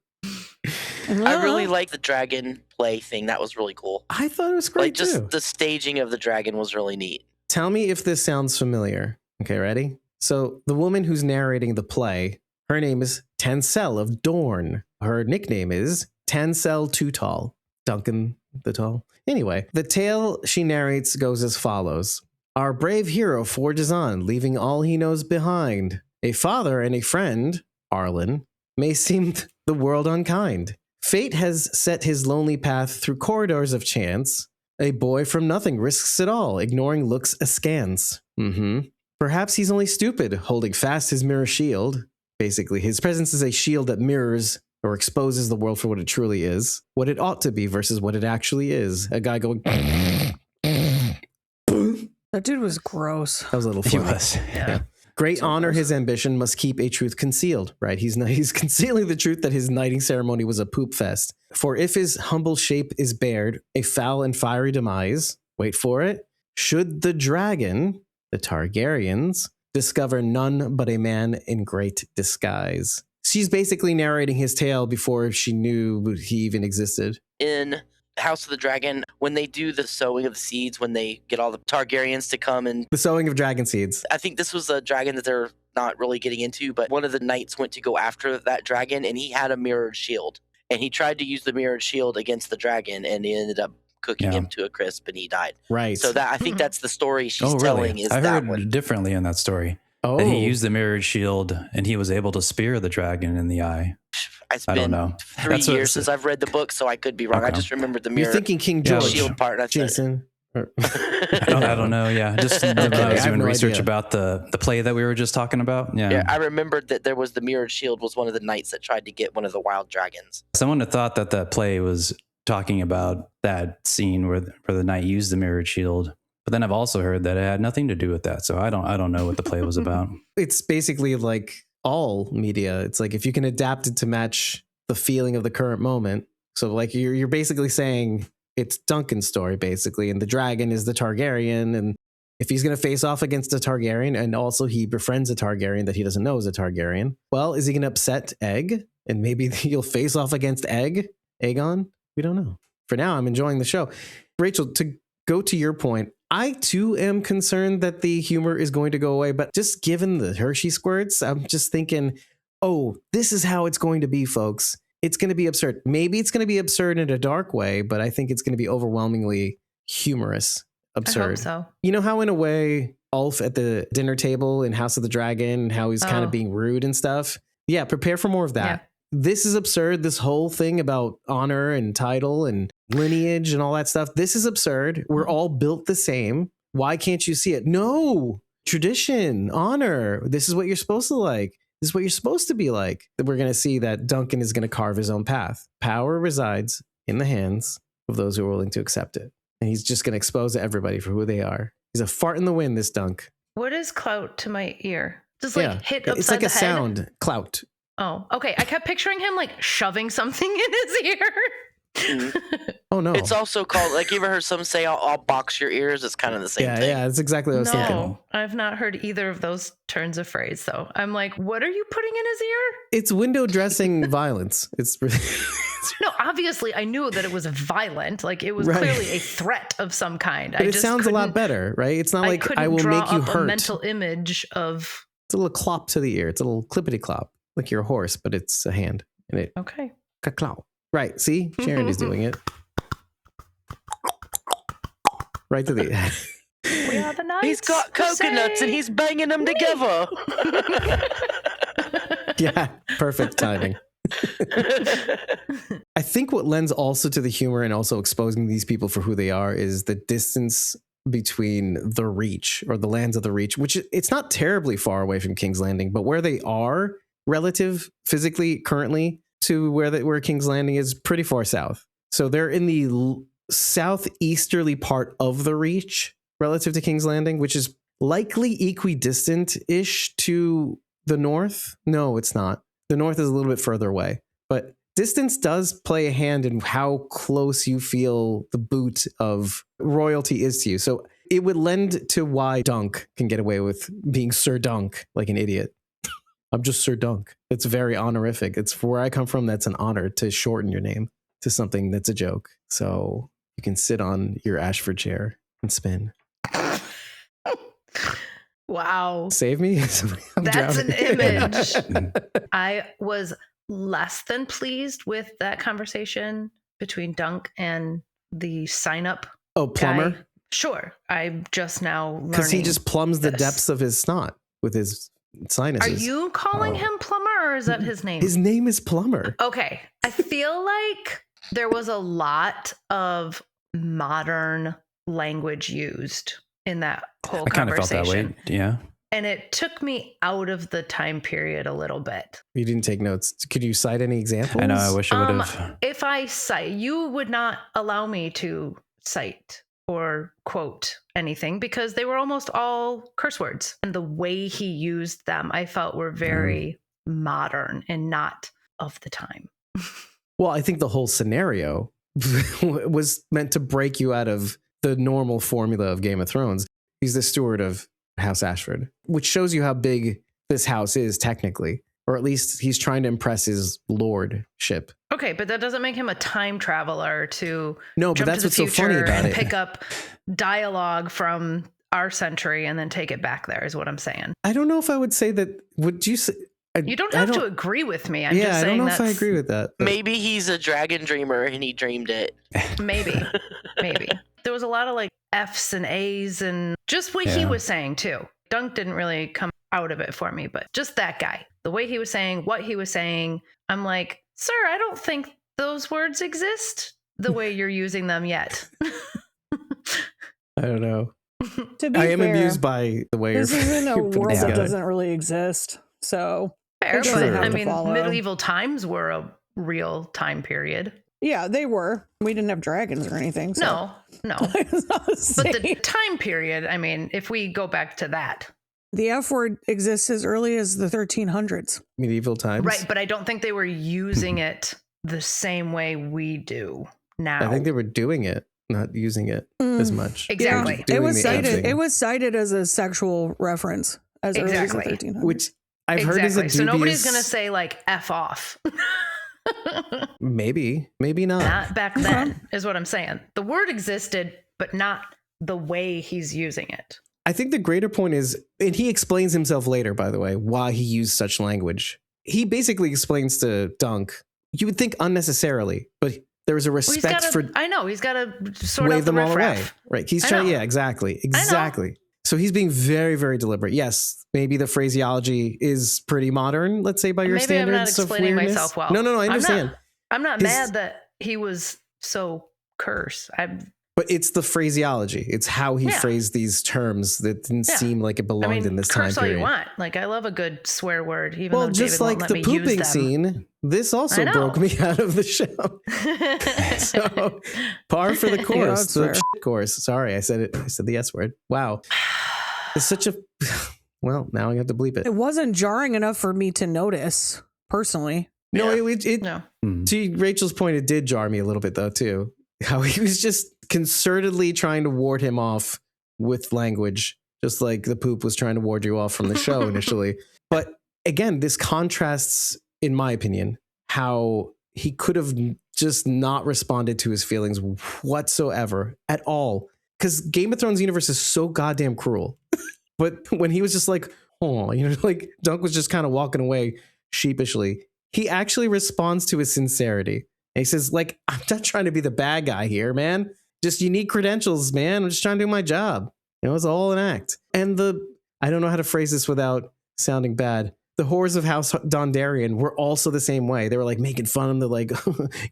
I really like the dragon play thing. That was really cool. I thought it was great Like just too. the staging of the dragon was really neat. Tell me if this sounds familiar. Okay, ready? So the woman who's narrating the play, her name is Tansel of Dorne. Her nickname is Tansel Too Tall. Duncan the Tall. Anyway, the tale she narrates goes as follows. Our brave hero forges on, leaving all he knows behind. A father and a friend, Arlen, may seem the world unkind. Fate has set his lonely path through corridors of chance. A boy from nothing risks it all, ignoring looks askance. Perhaps he's only stupid, holding fast his mirror shield. Basically, his presence is a shield that mirrors or exposes the world for what it truly is, what it ought to be versus what it actually is. A guy going... That dude was gross. That was a little He funny. was. Yeah. Great honor his ambition must keep a truth concealed, right? He's concealing the truth that his knighting ceremony was a poop fest. For if his humble shape is bared, a foul and fiery demise, wait for it, should the dragon, the Targaryens, discover none but a man in great disguise. She's basically narrating his tale before she knew he even existed. In House of the Dragon, when they do the sowing of the seeds, when they get all the Targaryens to come, and The sowing of dragon seeds. I think this was a dragon that they're not really getting into, but one of the knights went to go after that dragon, and he had a mirrored shield. And he tried to use the mirrored shield against the dragon, and he ended up cooking him to a crisp, and he died. Right. So that I think that's the story she's telling is I that heard one. differently in that story. Oh. That he used the mirrored shield and he was able to spear the dragon in the eye. It's I been don't know. 3 That's what years it's- since I've read the book, so I could be wrong. I Okay. just remembered the You're mirror thinking King Yeah, George, shield part. And I said, Jason. I don't know. Yeah. Just when I I was have doing no research idea. about the play that we were just talking about. Yeah. yeah, I remembered that there was the mirrored shield was one of the knights that tried to get one of the wild dragons. Someone had thought that that play was talking about that scene where the knight used the mirrored shield. But then I've also heard that it had nothing to do with that. So I don't know what the play was about. It's basically like all media. It's like if you can adapt it to match the feeling of the current moment. So like you're basically saying it's Duncan's story basically, and the dragon is the Targaryen, and if he's going to face off against a Targaryen, and also he befriends a Targaryen that he doesn't know is a Targaryen, well, is he going to upset Egg? And maybe he'll face off against Aegon? We don't know. For now, I'm enjoying the show. Rachel, to go to your point, I too am concerned that the humor is going to go away, but just given the Hershey squirts, I'm just thinking, oh, this is how it's going to be, folks. It's going to be absurd. Maybe it's going to be absurd in a dark way, but I think it's going to be overwhelmingly humorous. Absurd. I hope so. You know how in a way Ulf at the dinner table in House of the Dragon, how he's kind of being rude and stuff? Yeah, prepare for more of that. Yeah. This is absurd. This whole thing about honor and title and lineage and all that stuff. This is absurd. We're all built the same. Why can't you see it? No, tradition, honor. This is what you're supposed to like. This is what you're supposed to be like. We're going to see that Duncan is going to carve his own path. Power resides in the hands of those who are willing to accept it. And he's just going to expose everybody for who they are. He's a fart in the wind, this Dunk. What is clout to my ear? Just like hit upside it's like the a head? sound. Clout. Oh, okay. I kept picturing him like shoving something in his ear. Oh no. It's also called, like, you ever heard some say, I'll box your ears? It's kind of the same thing. Yeah, that's exactly what I was thinking. No, I've not heard either of those turns of phrase, though. I'm like, what are you putting in his ear? It's window dressing violence. It's No, obviously, I knew that it was violent. Like, it was clearly a threat of some kind. But it sounds a lot better, right? It's not like I will make you hurt. A mental image of... It's a little clop to the ear. It's a little clippity clop, like you're a horse, but it's a hand. And it okay. Ka-clow. Right. See, Sharon is doing it. Right to the. We are the knights. He's got coconuts and he's banging them together. Yeah, perfect timing. I think what lends also to the humor and also exposing these people for who they are is the distance between the Reach or the lands of the Reach, which it's not terribly far away from King's Landing, but where they are relative physically currently to where King's Landing is pretty far south. So they're in the southeasterly part of the Reach relative to King's Landing, which is likely equidistant-ish to the north. No, it's not. The north is a little bit further away, but distance does play a hand in how close you feel the boot of royalty is to you. So it would lend to why Dunk can get away with being Sir Dunk like an idiot. I'm just Sir Dunk. It's very honorific. It's where I come from. That's an honor to shorten your name to something that's a joke. So you can sit on your Ashford chair and spin. Wow. Save me. That's an image. I was less than pleased with that conversation between Dunk and the sign up. Oh, plumber? Guy. Sure. I'm just now learning. Because he just plumbs the depths of his snot with his sinuses. Are you calling him Plumber, or is that his name? His name is Plumber. Okay. I feel like there was a lot of modern language used in that whole conversation. I kind of felt that way. Yeah. And it took me out of the time period a little bit. You didn't take notes. Could you cite any examples? I know. I wish I would have. If I cite, you would not allow me to cite or quote anything because they were almost all curse words. And the way he used them, I felt were very modern and not of the time. Well, I think the whole scenario was meant to break you out of the normal formula of Game of Thrones. He's the steward of House Ashford, which shows you how big this house is technically, or at least he's trying to impress his lordship. Okay, but that doesn't make him a time traveler to no, but that's what's so funny about it. Pick up dialogue from our century and then take it back there is what I'm saying. I don't know if I would say that. Would you say? You don't have to agree with me. I'm just saying I don't know if I agree with that. But maybe he's a dragon dreamer and he dreamed it. Maybe. There was a lot of like F's and A's and just what he was saying too. Dunk didn't really come out of it for me, but just that guy, the way he was saying, what he was saying, I'm like, sir, I don't think those words exist the way you're using them yet. I don't know. To be I am fair, amused by the way this isn't a world that together. doesn't really exist. So Fair, it but doesn't have I to mean, follow. medieval times were a real time period. Yeah, they were. We didn't have dragons or anything. So. No. It's not the But same. the time period, I mean, if we go back to that. The F word exists as early as the 1300s. Medieval times. Right, but I don't think they were using it the same way we do now. I think they were doing it, not using it as much. Exactly. Yeah, Doing it was the cited. edging. It was cited as a sexual reference as early as the Exactly. 1300s. Which I've heard is a dubious... So nobody's going to say like F off. Maybe not. Not back then is what I'm saying. The word existed, but not the way he's using it. I think the greater point is, and he explains himself later, by the way, why he used such language. He basically explains to Dunk, you would think unnecessarily, but there was a respect for... I know, he's got to sort wave out the them all away. riffraff. Right. He's trying... Yeah, exactly. So he's being very, very deliberate. Yes, maybe the phraseology is pretty modern, let's say, by your Maybe standards. I'm not explaining myself well. No, I understand. I'm not mad that he was so cursed. But it's the phraseology. It's how he phrased these terms that didn't seem like it belonged in this time curse all period. you want. Like, I love a good swear word, even though just David like won't let the me use pooping them. scene, this also broke me out of the show. So par for the course, the shit course. Sorry, I said it. I said the S word. Wow, it's such a. Well, now I have to bleep it. It wasn't jarring enough for me to notice personally. No, to Rachel's point, it did jar me a little bit though too. How he was just concertedly trying to ward him off with language, just like the poop was trying to ward you off from the show initially. But again, this contrasts, in my opinion, how he could have just not responded to his feelings whatsoever at all. Because Game of Thrones universe is so goddamn cruel. But when he was just like, oh, like Dunk was just kind of walking away sheepishly, he actually responds to his sincerity. And he says, like, I'm not trying to be the bad guy here, man. Just you need credentials, man. I'm just trying to do my job. It's all an act. And I don't know how to phrase this without sounding bad. The whores of House Dondarrion were also the same way. They were like making fun of him. They're like,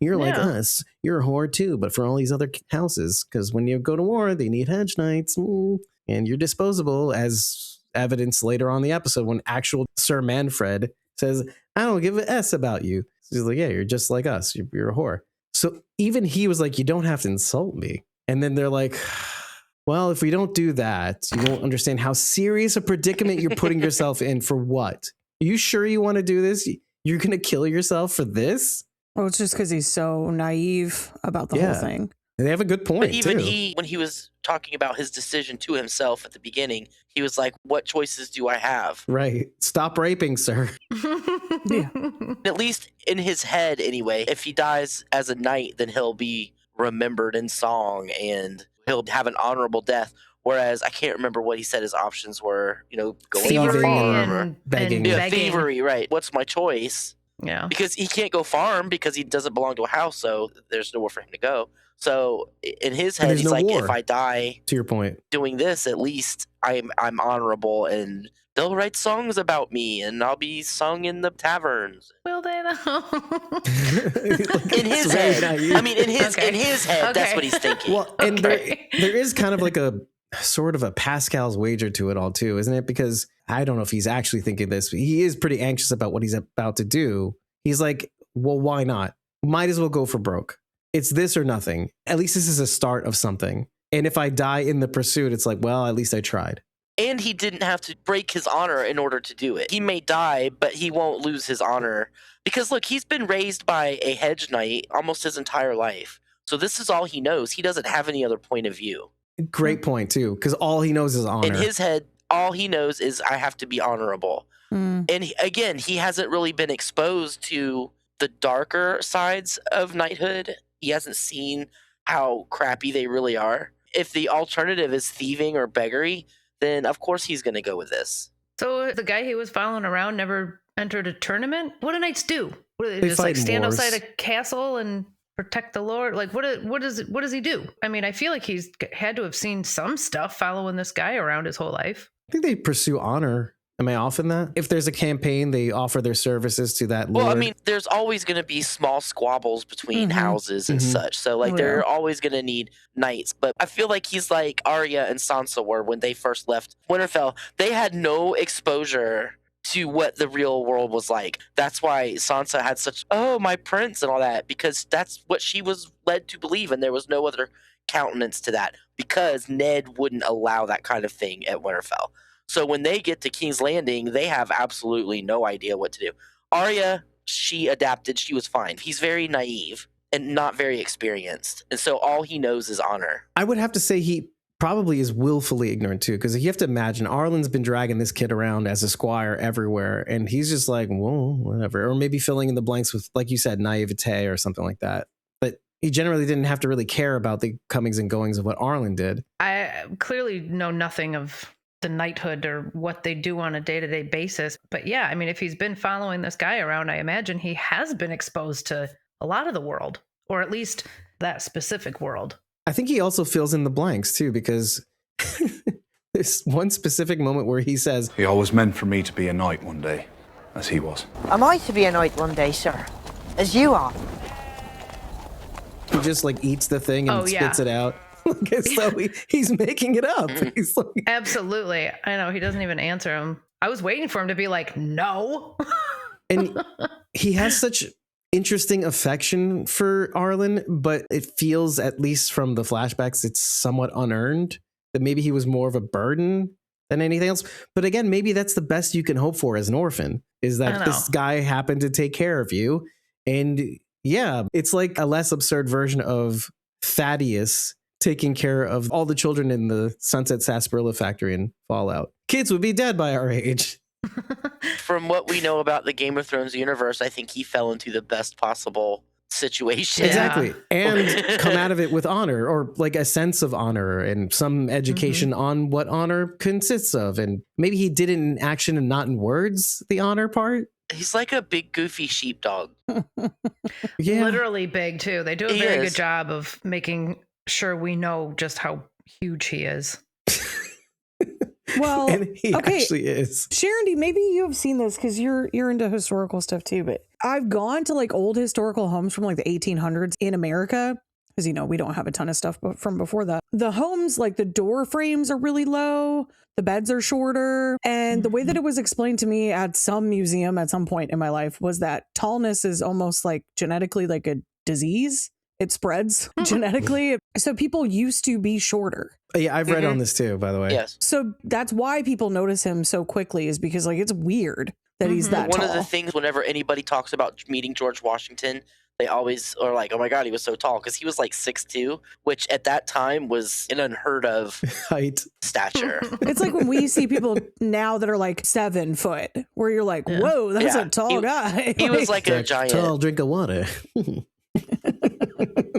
you're like us. You're a whore too, but for all these other houses. Because when you go to war, they need hedge knights. And you're disposable, as evidence later on in the episode when actual Sir Manfred says, I don't give a S about you. He's like, yeah, you're just like us. You're a whore. So even he was like, you don't have to insult me. And then they're like, well, if we don't do that, you won't understand how serious a predicament you're putting yourself in for what? Are you sure you want to do this? You're going to kill yourself for this? Well, it's just because he's so naive about the whole thing. They have a good point. But even when he was talking about his decision to himself at the beginning, he was like, what choices do I have? Right. Stop raping, sir. Yeah. At least in his head, anyway, if he dies as a knight, then he'll be remembered in song and he'll have an honorable death. Whereas I can't remember what he said his options were, going to the farm or begging. Yeah, thievery, right. What's my choice? Yeah. Because he can't go farm because he doesn't belong to a house, so there's nowhere for him to go. So in his head, he's like, if I die, to your point, doing this, at least I'm honorable, and they'll write songs about me, and I'll be sung in the taverns. Will they though? In his head, I mean, in his head, that's what he's thinking. Well, and there is kind of like a sort of a Pascal's wager to it all too, isn't it? Because I don't know if he's actually thinking this, but he is pretty anxious about what he's about to do. He's like, well, why not? Might as well go for broke. It's this or nothing. At least this is a start of something. And if I die in the pursuit, it's like, well, at least I tried. And he didn't have to break his honor in order to do it. He may die, but he won't lose his honor. Because look, he's been raised by a hedge knight almost his entire life. So this is all he knows. He doesn't have any other point of view. Great point, too, because all he knows is honor. In his head, all he knows is I have to be honorable. And again, he hasn't really been exposed to the darker sides of knighthood. He hasn't seen how crappy they really are. If the alternative is thieving or beggary, then of course he's going to go with this. So the guy he was following around never entered a tournament? What do knights do? What do they just fight like stand wars. outside a castle and protect the Lord? Like what does he do? I mean, I feel like he's had to have seen some stuff following this guy around his whole life. I think they pursue honor. Am I off in that? If there's a campaign, they offer their services to that lord. Well, I mean, there's always going to be small squabbles between houses and such. So, like, they're always going to need knights. But I feel like he's like Arya and Sansa were when they first left Winterfell. They had no exposure to what the real world was like. That's why Sansa had such, oh, my prince and all that, because that's what she was led to believe, and there was no other countenance to that, because Ned wouldn't allow that kind of thing at Winterfell. So when they get to King's Landing, they have absolutely no idea what to do. Arya, she adapted. She was fine. He's very naive and not very experienced, and so all he knows is honor. I would have to say he probably is willfully ignorant too, because you have to imagine Arlen's been dragging this kid around as a squire everywhere, and he's just like, well, whatever. Or maybe filling in the blanks with, like you said, naivete or something like that. But he generally didn't have to really care about the comings and goings of what Arlen did. I clearly know nothing of the knighthood or what they do on a day-to-day basis. But yeah, I mean, if he's been following this guy around, I imagine he has been exposed to a lot of the world, or at least that specific world. I think he also fills in the blanks too, because there's one specific moment where he says, He always meant for me to be a knight one day, as he was. Am I to be a knight one day, sir? As you are? he just like eats the thing and spits it out. Like, so he's making it up. He's like, absolutely. I know, he doesn't even answer him. I was waiting for him to be like, no. And he has such interesting affection for Arlen, but it feels, at least from the flashbacks, it's somewhat unearned, that maybe he was more of a burden than anything else. But again, maybe that's the best you can hope for as an orphan, is that this guy happened to take care of you. And yeah, it's like a less absurd version of Thaddeus taking care of all the children in the Sunset Sarsaparilla factory in Fallout. Kids would be dead by our age. From what we know about the Game of Thrones universe, I think he fell into the best possible situation. Exactly. And come out of it with honor, or like a sense of honor and some education on what honor consists of. And maybe he did it in action and not in words, the honor part. He's like a big goofy sheepdog. Yeah. Literally big too. They do a very good job of making sure we know just how huge he is. Well, and he actually is. Sharon D, maybe you have seen this because you're into historical stuff too, but I've gone to like old historical homes from like the 1800s in America, because you know we don't have a ton of stuff from before that. The homes, like the door frames are really low, the beds are shorter, and the way that it was explained to me at some museum at some point in my life was that tallness is almost like genetically like a disease. It spreads genetically. So people used to be shorter. Yeah, I've read on this too, by the way. Yes. So that's why people notice him so quickly, is because like it's weird that he's that One tall. of the things, whenever anybody talks about meeting George Washington, they always are like, oh my God, he was so tall, because he was like 6'2", which at that time was an unheard of height stature. It's like when we see people now that are like 7 foot, where you're like, whoa, that's a tall guy. He was like a giant. Tall drink of water.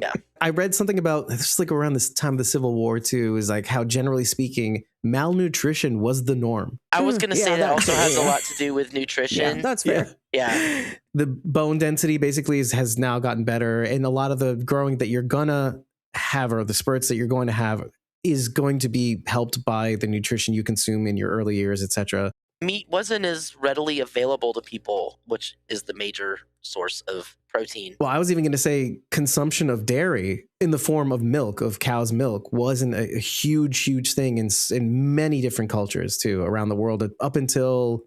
Yeah. I read something about, just like around this time of the Civil War too, is like how generally speaking, malnutrition was the norm. I was going to say that also has a lot to do with nutrition. Yeah, that's fair. Yeah. The bone density basically has now gotten better, and a lot of the growing that you're gonna have, or the spurts that you're going to have, is going to be helped by the nutrition you consume in your early years, etc. Meat wasn't as readily available to people, which is the major source of protein. Well, I was even going to say consumption of dairy in the form of milk, of cow's milk, wasn't a huge thing in many different cultures too around the world, up until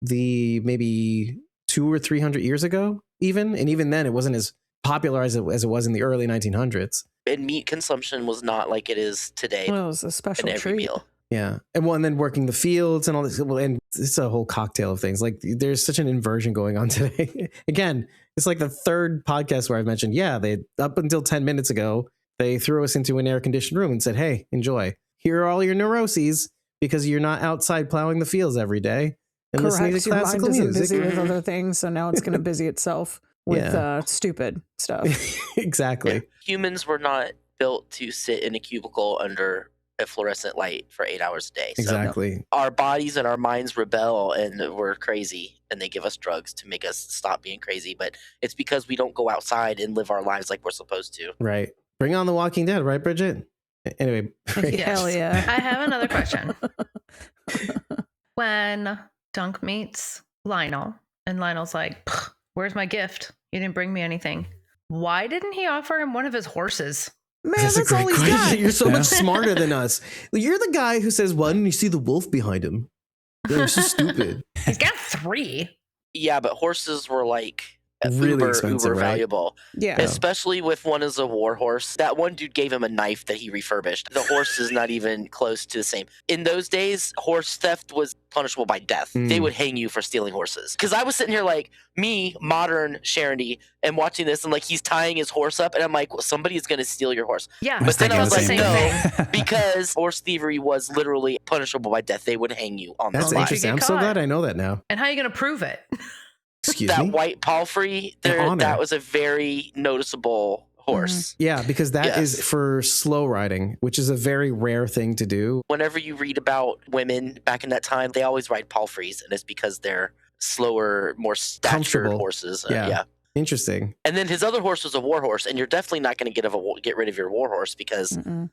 the maybe 200 or 300 years ago even. And even then it wasn't as popular as it was in the early 1900s. And meat consumption was not like it is today. Well, it was a special in every treat. meal. Yeah. And then working the fields and all this. Well, and it's a whole cocktail of things. Like there's such an inversion going on today. Again, it's like the third podcast where I've mentioned, they up until 10 minutes ago, they threw us into an air conditioned room and said, hey, enjoy. Here are all your neuroses because you're not outside plowing the fields every day and listening to classical your mind music. isn't busy with other things, so now it's going to busy itself with stupid stuff. Exactly. Yeah. Humans were not built to sit in a cubicle under a fluorescent light for 8 hours a day. Exactly. So our bodies and our minds rebel, and we're crazy, and they give us drugs to make us stop being crazy. But it's because we don't go outside and live our lives like we're supposed to. Right. Bring on The Walking Dead, right, Bridget? Anyway. Hell yeah. I have another question. When Dunk meets Lionel, and Lionel's like, where's my gift? You didn't bring me anything. Why didn't he offer him one of his horses? Man, that's all he's got. You're so much smarter than us. You're the guy who says, why didn't you see the wolf behind him? They're so stupid. He's got 3. Yeah, but horses were like Really expensive, uber right? valuable. Yeah. Especially with one as a war horse. That one dude gave him a knife that he refurbished. The horse is not even close to the same. In those days, horse theft was punishable by death. They would hang you for stealing horses. Because I was sitting here like, me, modern Sharondy, and watching this, and like he's tying his horse up, and I'm like, well, somebody is going to steal your horse. Yeah. But then I was like, same no, thing. because horse thievery was literally punishable by death. They would hang you on That's the spot. interesting. I'm so caught. glad I know that now. And how are you going to prove it? Excuse That me? white palfrey, The honor. that was a very noticeable horse. Yeah, because that is Yes. for slow riding, which is a very rare thing to do. Whenever you read about women back in that time, they always ride palfreys, and it's because they're slower, more statured Comfortable. horses. Yeah. Interesting. And then his other horse was a war horse, and you're definitely not going to get rid of your war horse because Mm-mm.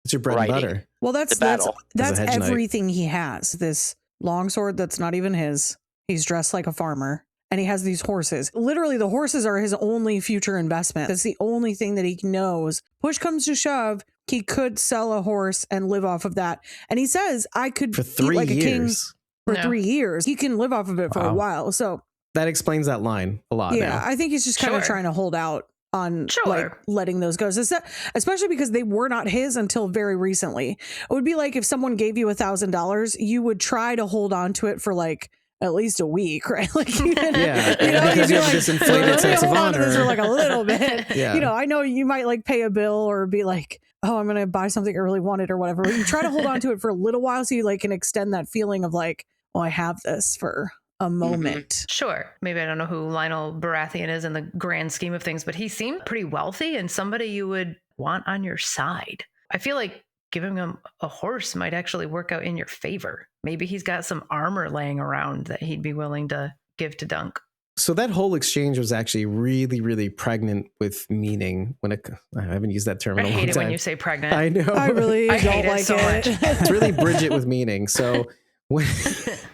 It's your bread Riding. and butter. Well, that's The battle. that's As a hedge knight. everything he has. This longsword that's not even his. He's dressed like a farmer, and he has these horses. Literally, the horses are his only future investment. That's the only thing that he knows. Push comes to shove, he could sell a horse and live off of that. And he says, "I could For eat 3 like a king years. for No. 3 years. He can live off of it for a Wow. while." So That explains that line a lot yeah, now. I think he's just kind of Sure. trying to hold out on Sure. like letting those go. So especially because they were not his until very recently. It would be like if someone gave you $1,000, you would try to hold on to it for like at least a week, right? Like, Yeah, you know, because you'd be you have like, this inflated "Let me sense of hold on to this honor." for like a little bit. Yeah. You know, I know you might like pay a bill or be like, oh, I'm going to buy something I really wanted or whatever. But you try to hold on to it for a little while so you like can extend that feeling of like, well, I have this for a moment. Sure. Maybe I don't know who Lionel Baratheon is in the grand scheme of things, but he seemed pretty wealthy and somebody you would want on your side. I feel like giving him a horse might actually work out in your favor. Maybe he's got some armor laying around that he'd be willing to give to Dunk. So that whole exchange was actually really, really pregnant with meaning. I haven't used that term I in a long hate it time. when you say pregnant. I know. I really I don't hate it like so much. It's really Bridget with meaning. So when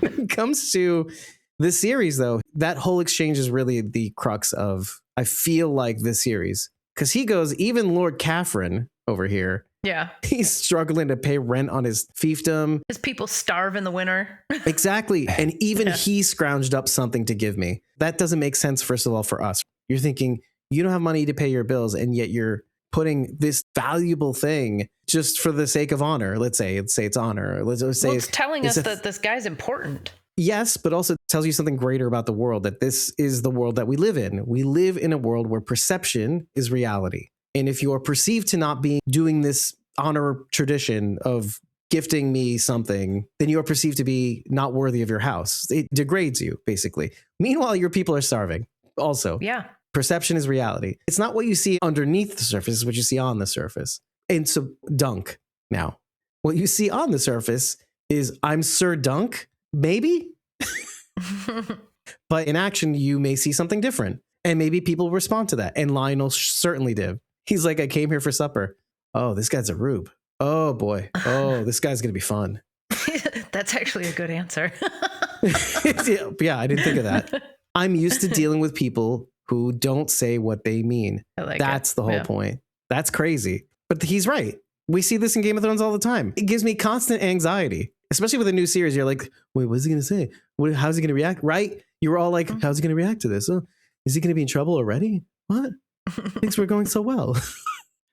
it comes to this series, though, that whole exchange is really the crux of, I feel like, this series. Because he goes, even Lord Catherine over here, Yeah. he's struggling to pay rent on his fiefdom. His people starve in the winter. Exactly. And even he scrounged up something to give me. That doesn't make sense, first of all, for us. You're thinking, you don't have money to pay your bills, and yet you're putting this valuable thing just for the sake of honor. Let's say it's honor. Let's say Well, it's telling us it's that this guy's important. yes, but also tells you something greater about the world, that this is the world that we live in. We live in a world where perception is reality. And if you are perceived to not be doing this honor tradition of gifting me something, then you are perceived to be not worthy of your house. It degrades you, basically. Meanwhile, your people are starving. Also, Yeah. perception is reality. It's not what you see underneath the surface, it's what you see on the surface. And so, Dunk, now, what you see on the surface is, I'm Sir Dunk, maybe? But in action, you may see something different. And maybe people respond to that. And Lionel certainly did. He's like, I came here for supper. Oh, this guy's a rube. Oh, boy. Oh, this guy's going to be fun. That's actually a good answer. Yeah, I didn't think of that. I'm used to dealing with people who don't say what they mean. I like That's it. the whole Yeah. point. That's crazy. But he's right. We see this in Game of Thrones all the time. It gives me constant anxiety, especially with a new series. You're like, wait, what's he going to say? How's he going to react? Right? You were all like, how's he going to react to this? Oh, is he going to be in trouble already? What? Things were going so well.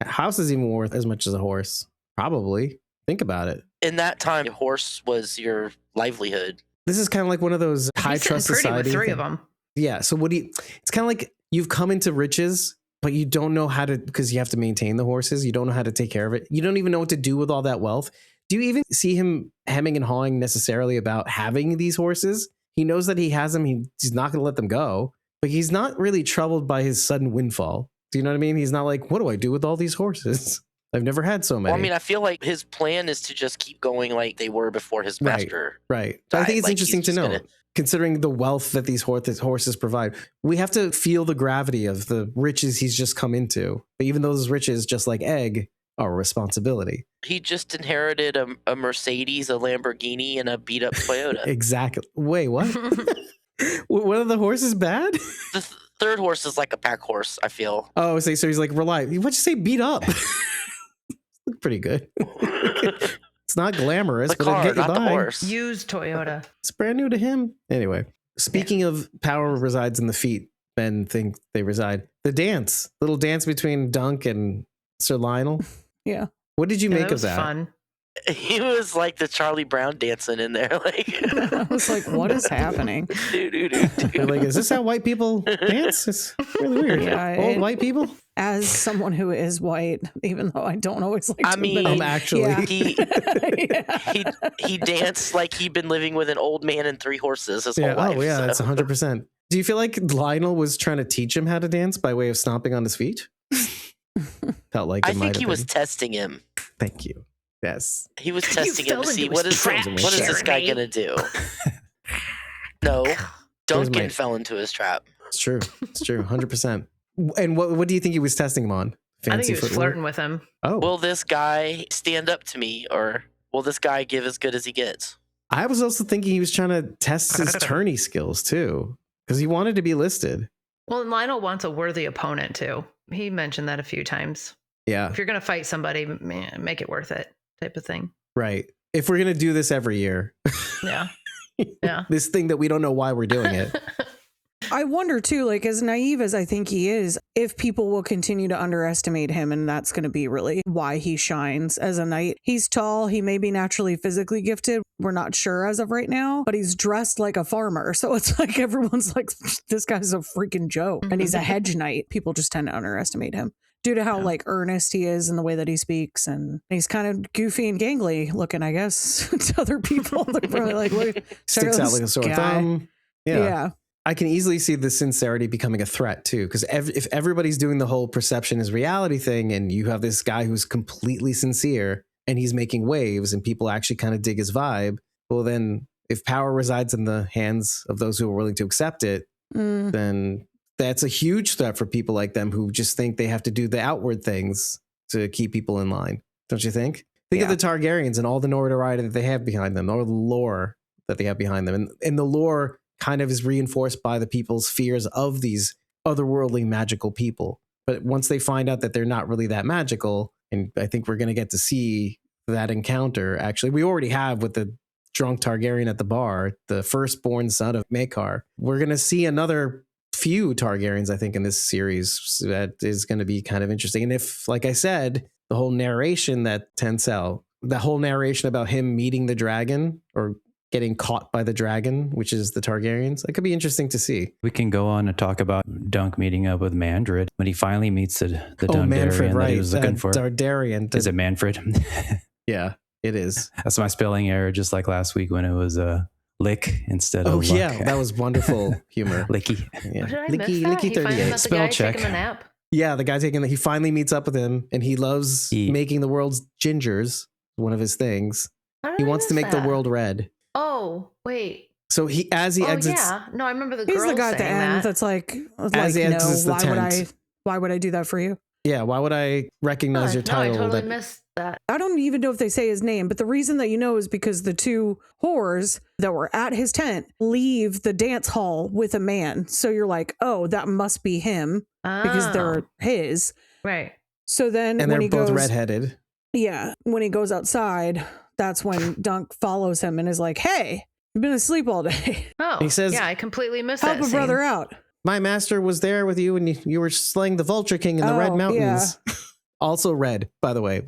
A house is even worth as much as a horse. Probably. Think about it. in that time, a horse was your livelihood. This is kind of like one of those high He's trust sitting pretty society. with 3 of them. Yeah. So what do you? It's kind of like you've come into riches, but you don't know how to, because you have to maintain the horses. You don't know how to take care of it. You don't even know what to do with all that wealth. Do you even see him hemming and hawing necessarily about having these horses? He knows that he has them. He's not going to let them go, but he's not really troubled by his sudden windfall. Do you know what I mean? He's not like, what do I do with all these horses? I've never had so many. Well, I mean, I feel like his plan is to just keep going like they were before his master. Right. So I think it's Like, interesting he's to just know, gonna- considering the wealth that these horses provide. We have to feel the gravity of the riches he's just come into. But even those riches, just like Egg, are a responsibility. He just inherited a Mercedes, a Lamborghini, and a beat up Toyota. Exactly. Wait, what? What are the horses bad? The third horse is like a pack horse, I feel. Oh, so he's like, rely. What'd you say? Beat up. Look pretty good. It's not glamorous, The but it'll car, get you not the by. horse. Used Toyota. It's brand new to him. Anyway, speaking of power resides in the feet, men think they reside. The dance, little dance between Dunk and Sir Lionel. Yeah. What did you Yeah, make that of was that? fun. He was like the Charlie Brown dancing in there, like. I was like, what is happening? They're like, is this how white people dance? It's really weird. Yeah, Old white people? As someone who is white, even though I don't always like I to mean, admit it. Actually. Yeah. he danced like he'd been living with an old man and 3 horses his Yeah. whole life. Oh, yeah. so. That's 100%. Do you feel like Lionel was trying to teach him how to dance by way of stomping on his feet? Felt like I it might think have he was been. testing him. Thank you. Yes. He was testing him to fell see into what his is trap, what is this guy Jeremy. gonna do. No, Duncan my- fell into his trap. It's true. It's true. 100%. And what do you think he was testing him on? I think he was footwork? flirting with him. Oh, Will this guy stand up to me, or will this guy give as good as he gets? I was also thinking he was trying to test his tourney skills too, because he wanted to be listed. Well, and Lionel wants a worthy opponent too. He mentioned that a few times. Yeah, If you're gonna fight somebody, man, make it worth it, type of thing. right. If we're gonna do this every year, Yeah. Yeah. this thing that we don't know why we're doing it. I wonder too, like as naive as I think he is, if people will continue to underestimate him, and that's going to be really why he shines as a knight. He's tall. He may be naturally physically gifted. We're not sure as of right now, but he's dressed like a farmer. So it's like everyone's like, this guy's a freaking joke. And he's a hedge knight. People just tend to underestimate him due to how like earnest he is in the way that he speaks. And he's kind of goofy and gangly looking, I guess, to other people. They're probably like, look, Sticks out like a sore guy. thumb. Yeah. I can easily see the sincerity becoming a threat too, because if everybody's doing the whole perception is reality thing, and you have this guy who's completely sincere and he's making waves, and people actually kind of dig his vibe, well, then if power resides in the hands of those who are willing to accept it, then that's a huge threat for people like them who just think they have to do the outward things to keep people in line. Don't you think? Think of the Targaryens and all the notoriety that they have behind them, or the lore that they have behind them, and the lore kind of is reinforced by the people's fears of these otherworldly magical people. But once they find out that they're not really that magical, and I think we're going to get to see that encounter. Actually, we already have with the drunk Targaryen at the bar, the firstborn son of Maekar. We're going to see another few Targaryens, I think, in this series that is going to be kind of interesting. And if, like I said, the whole narration that Tencel, the whole narration about him meeting the dragon or getting caught by the dragon, which is the Targaryens, that could be interesting to see. We can go on and talk about Dunk meeting up with Manfred when he finally meets the Dondarrion Manfred, that right? he was looking for. Targaryen. Is it Manfred? Yeah, it is. That's my spelling error, just like last week when it was lick instead of luck. Yeah, that was wonderful humor. Licky. Yeah. Did I Licky, miss that? Licky He finally 38. met the Spell guy check. taking a nap. Yeah, the guy he finally meets up with him, and he loves making the world's gingers, one of his things. How did He I wants to miss make the that? world red. Oh, wait. So as he exits, yeah. No, I remember the He's girl the guy at the saying end that. that's like As he no, exits the why would I do that for you? yeah, why would I recognize your No, I title? totally that- missed that. I don't even know if they say his name, but the reason that you know is because the 2 whores that were at his tent leave the dance hall with a man. So you're like, oh, that must be him because they're his. Right. So then and when they're he both goes, redheaded. yeah, when he goes outside, that's when Dunk follows him and is like, hey, you've been asleep all day. Oh, He says, yeah, I completely missed Help that a brother scene. out. My master was there with you, and you were slaying the Vulture King in the Red Oh, Mountains. Also red, by the way,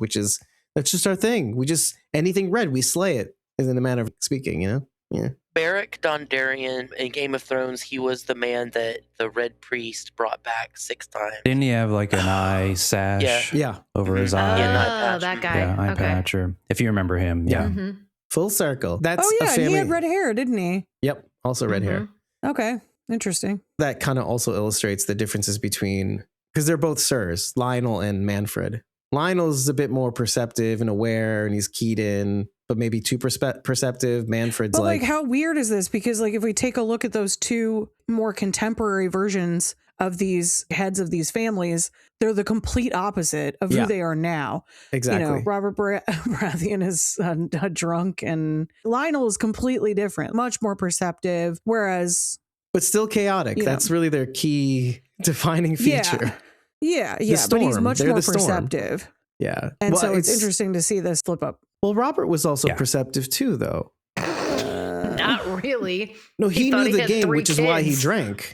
that's just our thing. We just, anything red, we slay it, is in a manner of speaking, you know? Yeah. Beric Dondarrion in Game of Thrones, he was the man that the Red Priest brought back 6 times. Didn't he have like an eye sash Yeah. over his Oh, eye? Yeah, an eye patch. that guy. Yeah, eye Okay. patch, or if you remember him. Yeah. Mhm. Full circle. That's Oh, a yeah, family. he had red hair, didn't he? Yep. Also red hair. Okay, interesting. That kind of also illustrates the differences between, because they're both sirs, Lionel and Manfred. Lionel's a bit more perceptive and aware, and he's keyed in, but maybe too perceptive. Manfred's But like, how weird is this? Because like, if we take a look at those 2 more contemporary versions of these heads of these families, they're the complete opposite of Yeah. who they are now. exactly. You know, Robert Baratheon is a drunk, and Lionel is completely different, much more perceptive. Whereas, but still chaotic. You know. That's really their key defining feature. yeah, The but he's storm. much They're more the storm. perceptive. Yeah. And Well, so it's interesting to see this flip up. Well, Robert was also perceptive too, though. Not really. No, he thought knew he the had game, 3 which is why he kids. drank.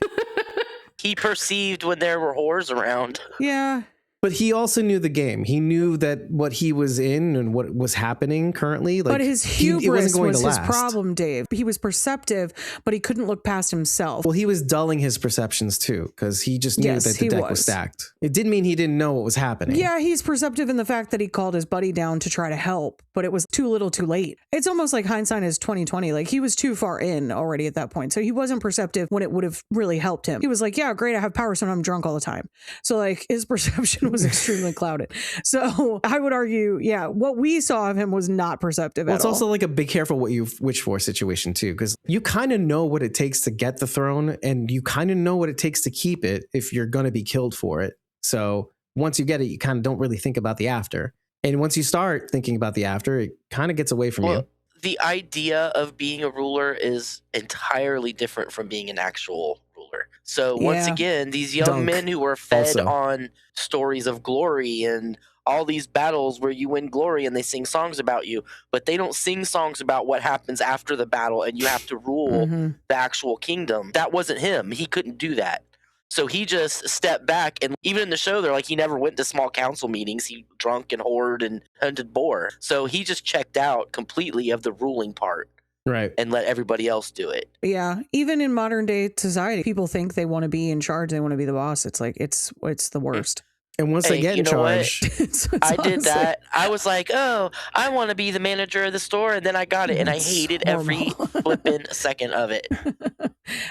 He perceived when there were whores around. Yeah. But he also knew the game. He knew that what he was in and what was happening currently. Like, but his it hubris wasn't going was to his last. problem, Dave. He was perceptive, but he couldn't look past himself. Well, he was dulling his perceptions too, because he just knew Yes, that the he deck was was. stacked. It didn't mean he didn't know what was happening. Yeah, he's perceptive in the fact that he called his buddy down to try to help, but it was too little too late. It's almost like hindsight is 2020. Like he was too far in already at that point. So he wasn't perceptive when it would have really helped him. He was like, yeah, great, I have power, so I'm drunk all the time. So like his perception was extremely clouded. So I would argue, yeah, what we saw of him was not perceptive Well, at it's all. also like a be careful what you wish for situation too, because you kind of know what it takes to get the throne and you kind of know what it takes to keep it if you're going to be killed for it. So once you get it, you kind of don't really think about the after. And once you start thinking about the after, it kind of gets away from you. The idea of being a ruler is entirely different from being an actual ruler. So once Yeah. again, these young Dunk men who were fed also. on stories of glory and all these battles where you win glory and they sing songs about you, but they don't sing songs about what happens after the battle and you have to rule Mhm. the actual kingdom. That wasn't him. He couldn't do that. So he just stepped back, and even in the show, they're like, he never went to small council meetings. He drunk and whored and hunted boar. So he just checked out completely of the ruling part Right. and let everybody else do it. Yeah, even in modern day society, people think they want to be in charge. They want to be the boss. It's like it's the worst. And once Hey, they get you in know what? charge, It's I did honestly- that. I was like, oh, I want to be the manager of the store, and then I got it, and I It's hated every horrible. flippin' second of it.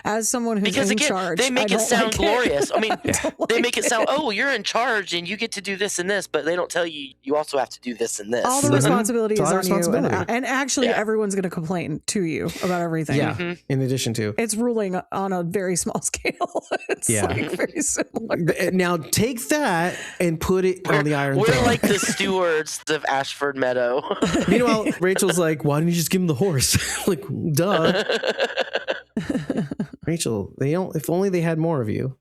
As someone who's Because in again, charge, they make I it don't sound like glorious. I mean, don't they like make it sound, oh, you're in charge, and you get to do this and this, but they don't tell you you also have to do this and this. all the Mhm. responsibility It's is all on you, responsibility. and actually, Yeah. everyone's going to complain to you about everything. yeah, Mhm. in addition to. It's ruling on a very small scale. It's Yeah. like very similar. Now take that and put it on the Iron We're Throne. like the stewards of Ashford Meadow. Meanwhile, Rachel's like, why didn't you just give him the horse? Like, duh. Rachel, they don't. If only they had more of you.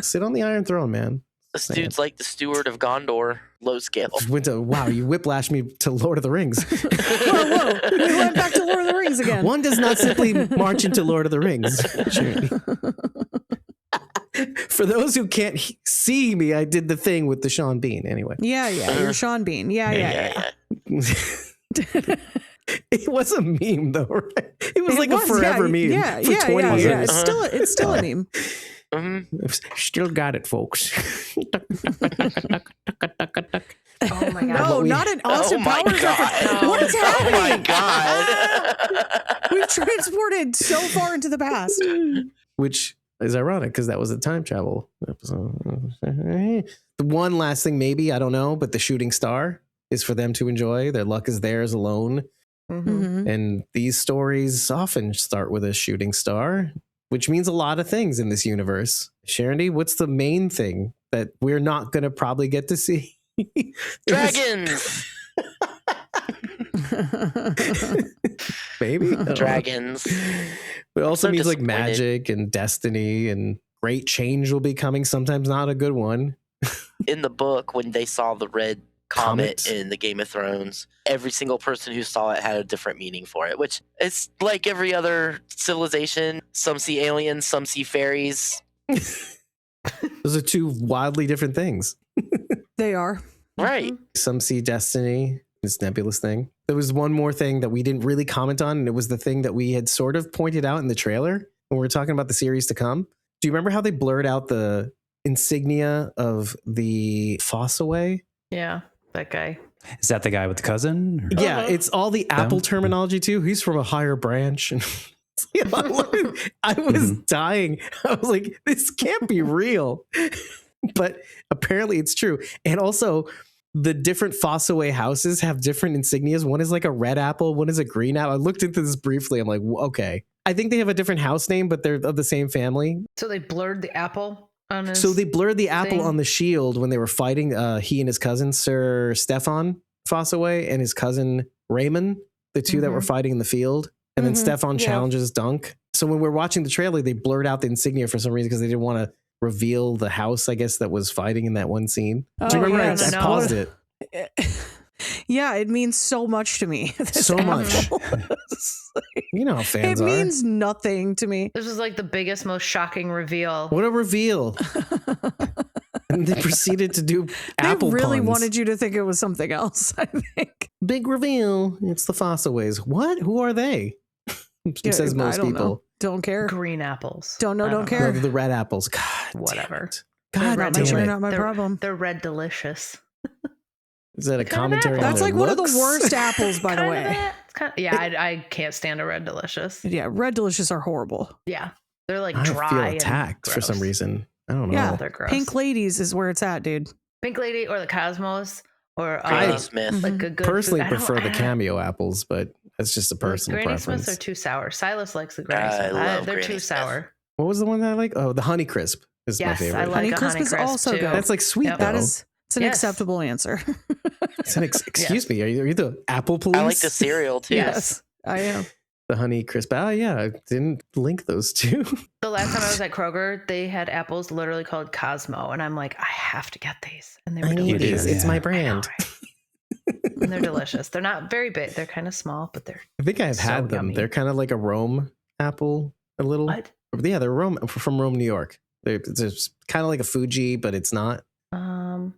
Sit on the Iron Throne, man. This dude's like the steward of Gondor, low scale. Went to, wow, you whiplashed me to Lord of the Rings. Whoa! We went back to Lord of the Rings again. One does not simply march into Lord of the Rings. For those who can't see me, I did the thing with the Sean Bean. Anyway, Yeah, you're Sean Bean. Yeah. it was a meme though, right? It was like a forever meme Yeah, for 20 years. It's still a meme. Still got it, folks. Oh my god. No, not an Austin Oh my Powers God. reference. What is Oh my happening? god. We've transported so far into the past. Which is ironic because that was a time travel episode. The one last thing, maybe, I don't know, but the shooting star is for them to enjoy. Their luck is theirs alone. Mhm. And these stories often start with a shooting star, which means a lot of things in this universe. Sharondy, what's the main thing that we're not going to probably get to see? Dragons. Maybe. Dragons. But it also So means like disappointed. magic and destiny and great change will be coming. Sometimes not a good one. In the book, when they saw the red comet Comet? in the Game of Thrones, every single person who saw it had a different meaning for it, which is like every other civilization. Some see aliens, some see fairies. Those are two wildly different things. They are. Right. Some see destiny, this nebulous thing. There was one more thing that we didn't really comment on, and it was the thing that we had sort of pointed out in the trailer when we were talking about the series to come. Do you remember how they blurred out the insignia of the Fossaway? Yeah, that guy. Is that the guy with the cousin? Or- Yeah, it's all the Apple terminology too. He's from a higher branch. And I was dying. I was like, this can't be real. But apparently it's true. And also, the different Fossaway houses have different insignias. One is like a red apple, one is a green apple. I looked into this briefly. I'm like, okay. I think they have a different house name, but they're of the same family. So they blurred the apple on his. So they blurred the apple thing? on the shield when they were fighting. He and his cousin, Sir Stefan Fossaway, and his cousin Raymond, the two that were fighting in the field. And then Stefan challenges Dunk. So when we're watching the trailer, they blurred out the insignia for some reason because they didn't want to reveal the house, I guess, that was fighting in that one scene. Do you remember? yeah, I no. paused it. Yeah, it means so much to me. So much. You know how fans it are. means nothing to me. This was like the biggest, most shocking reveal. What a reveal. And they proceeded to do apple They really puns. wanted you to think it was something else, I think. Big reveal. It's the Fossilways. What? Who are they? Says most I don't people. know. Don't care. Green apples. Don't I care. No, the red apples. God. Whatever. God Not damn my, it. not my problem. They're red delicious. Is that a What kind of commentary? apple? on That's their like one of the looks? worst apples, by the Kinda way. that. It's kinda, I can't stand a red delicious. Yeah, red delicious are horrible. Yeah. They're like I dry. feel and attacked for some gross. reason. I don't know. Yeah, They're gross. Pink Ladies is where it's at, dude. Pink Lady or the Cosmos or Granny Smith. like a good Personally food. I prefer the don't- cameo apples, but that's just a personal Granny preference. Smiths are too sour. Silas likes the Granny I Smith. love They're Granny too Smith. sour. What was the one that I like? Oh, the Honey Crisp is my Yes, favorite. I like Honeycrisp a is Honeycrisp also too. good. That's like sweet Yep. though. That is, it's an Yes. acceptable answer. It's an excuse me. Are you the apple police? I like the cereal too. Yes, I am. The Honey Crisp. Oh yeah, I didn't link those two. The last time I was at Kroger, they had apples literally called Cosmo, and I'm like, I have to get these, and they were I need delicious. these. It's Yeah. my I know, brand. right? And they're delicious. They're not very big. They're kind of small, but they're I think I've So had them. yummy. They're kind of like a Rome apple, a little. what? Yeah, they're from Rome, New York. It's kind of like a Fuji, but it's not. No,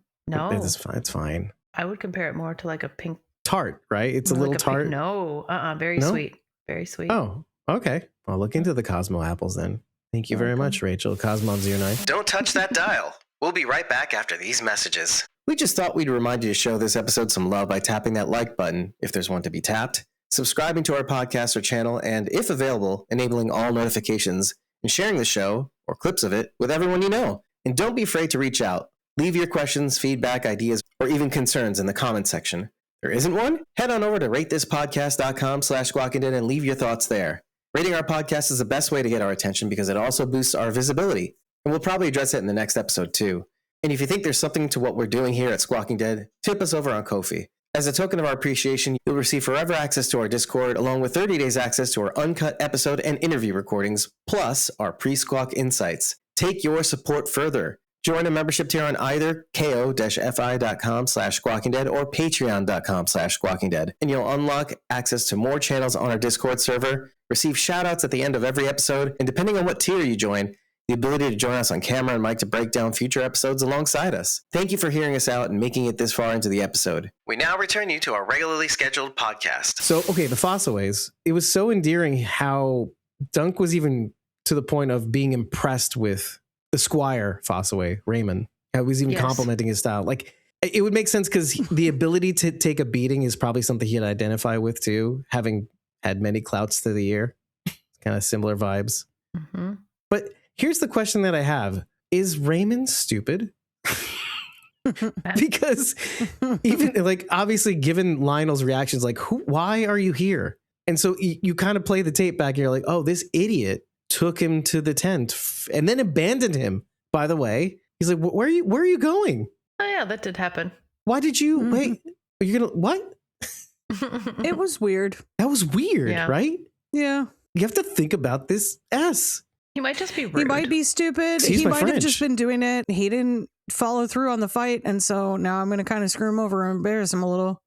It's fine. It's fine. I would compare it more to like a pink. Tart, right? It's a like little pink- tart. No, very No? sweet, very sweet. Oh, okay. I'll look into the Cosmo apples then. Thank you very much, Rachel. Cosmon's your night. Don't touch that dial. We'll be right back after these messages. We just thought we'd remind you to show this episode some love by tapping that like button, if there's one to be tapped, subscribing to our podcast or channel, and if available, enabling all notifications, and sharing the show, or clips of it, with everyone you know. And don't be afraid to reach out. Leave your questions, feedback, ideas, or even concerns in the comments section. There isn't one? Head on over to ratethispodcast.com/squawkingdead and leave your thoughts there. Rating our podcast is the best way to get our attention because it also boosts our visibility. And we'll probably address it in the next episode too. And if you think there's something to what we're doing here at Squawking Dead, tip us over on Ko-fi. As a token of our appreciation, you'll receive forever access to our Discord, along with 30 days access to our uncut episode and interview recordings, plus our pre-squawk insights. Take your support further. Join a membership tier on either ko-fi.com/squawkingdead or patreon.com/squawkingdead, and you'll unlock access to more channels on our Discord server, receive shoutouts at the end of every episode, and depending on what tier you join, the ability to join us on camera and mic to break down future episodes alongside us. Thank you for hearing us out and making it this far into the episode. We now return you to our regularly scheduled podcast. So, okay, the Fossilways. It was so endearing how Dunk was even to the point of being impressed with the Squire Fossilway, Raymond. I was even Yes. complimenting his style. Like, it would make sense because the ability to take a beating is probably something he'd identify with too, having had many clouts through the year. Kind of similar vibes. Mm-hmm. But here's the question that I have. Is Raymond stupid? Because even like, obviously given Lionel's reactions, like, why are you here? And so you kind of play the tape back and you're like, oh, this idiot took him to the tent and then abandoned him. By the way, he's like, where are you going? Oh yeah, that did happen. Why did you wait? Are you gonna what? It was weird. That was weird, Yeah. right? Yeah. You have to think about this S. He might just be rude. He might be stupid. Excuse He my might have French. just been doing it. He didn't follow through on the fight. And so now I'm going to kind of screw him over and embarrass him a little.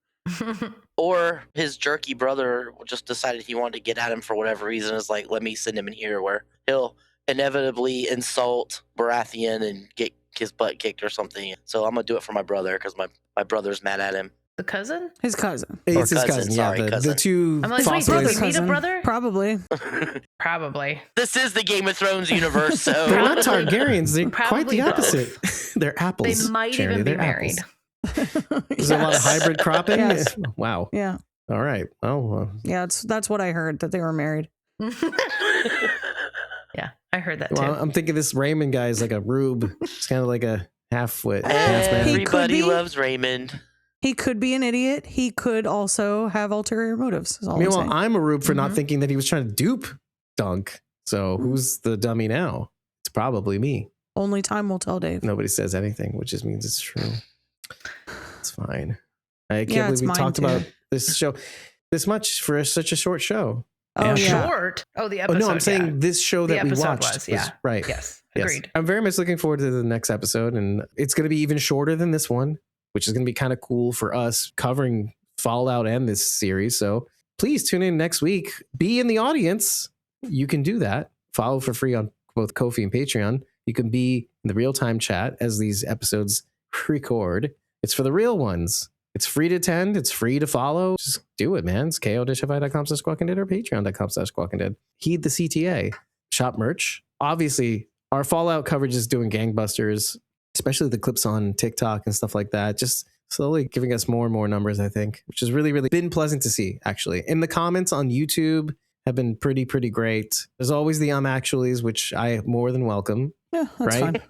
Or his jerky brother just decided he wanted to get at him for whatever reason. Is like, let me send him in here where he'll inevitably insult Baratheon and get his butt kicked or something. So I'm gonna do it for my brother because my brother's mad at him. The cousin? His cousin. It's his cousin, cousin. sorry, Yeah, the cousin. two I'm like, wait, Fossilways. did he meet a brother? Probably. Probably. This is the Game of Thrones universe, so They're not Probably- Targaryens. They're quite probably the both. opposite. They're apples. They might Charity. even be They're married. apples. There's a lot of hybrid cropping. Yes. Wow. Yeah. All right. Oh, Yeah. That's what I heard, that they were married. Yeah, I heard that too. well, I'm thinking this Raymond guy is like a rube. It's kind of like a half-wit, half-man. He could everybody be. loves Raymond. He could be an idiot. He could also have ulterior motives. Is all I'm Meanwhile, saying. I'm a rube for not Mhm. thinking that he was trying to dupe Dunk. So who's the dummy now? It's probably me. Only time will tell, Dave. Nobody says anything, which just means it's true. It's fine. I can't Yeah, believe it's we mine talked too. about this show this much for such a short show. Oh, yeah. Short. Oh, the Oh episode. no, I'm saying yeah. this show The that we episode watched was, yeah. right. Yes, Yes. agreed. I'm very much looking forward to the next episode, and it's going to be even shorter than this one. which is going to be kind of cool for us covering Fallout and this series. So please tune in next week. Be in the audience. You can do that. Follow for free on both Ko-fi and Patreon. You can be in the real-time chat as these episodes record. It's for the real ones. It's free to attend. It's free to follow. Just do it, man. It's ko-fi.com/squawkingdead or patreon.com/squawkingdead. Heed the CTA. Shop merch. Obviously, our Fallout coverage is doing gangbusters, especially the clips on TikTok and stuff like that. Just slowly giving us more and more numbers, I think, which has really, really been pleasant to see, actually. And the comments on YouTube have been pretty great. There's always the actuallys, which I more than welcome. Yeah, that's right?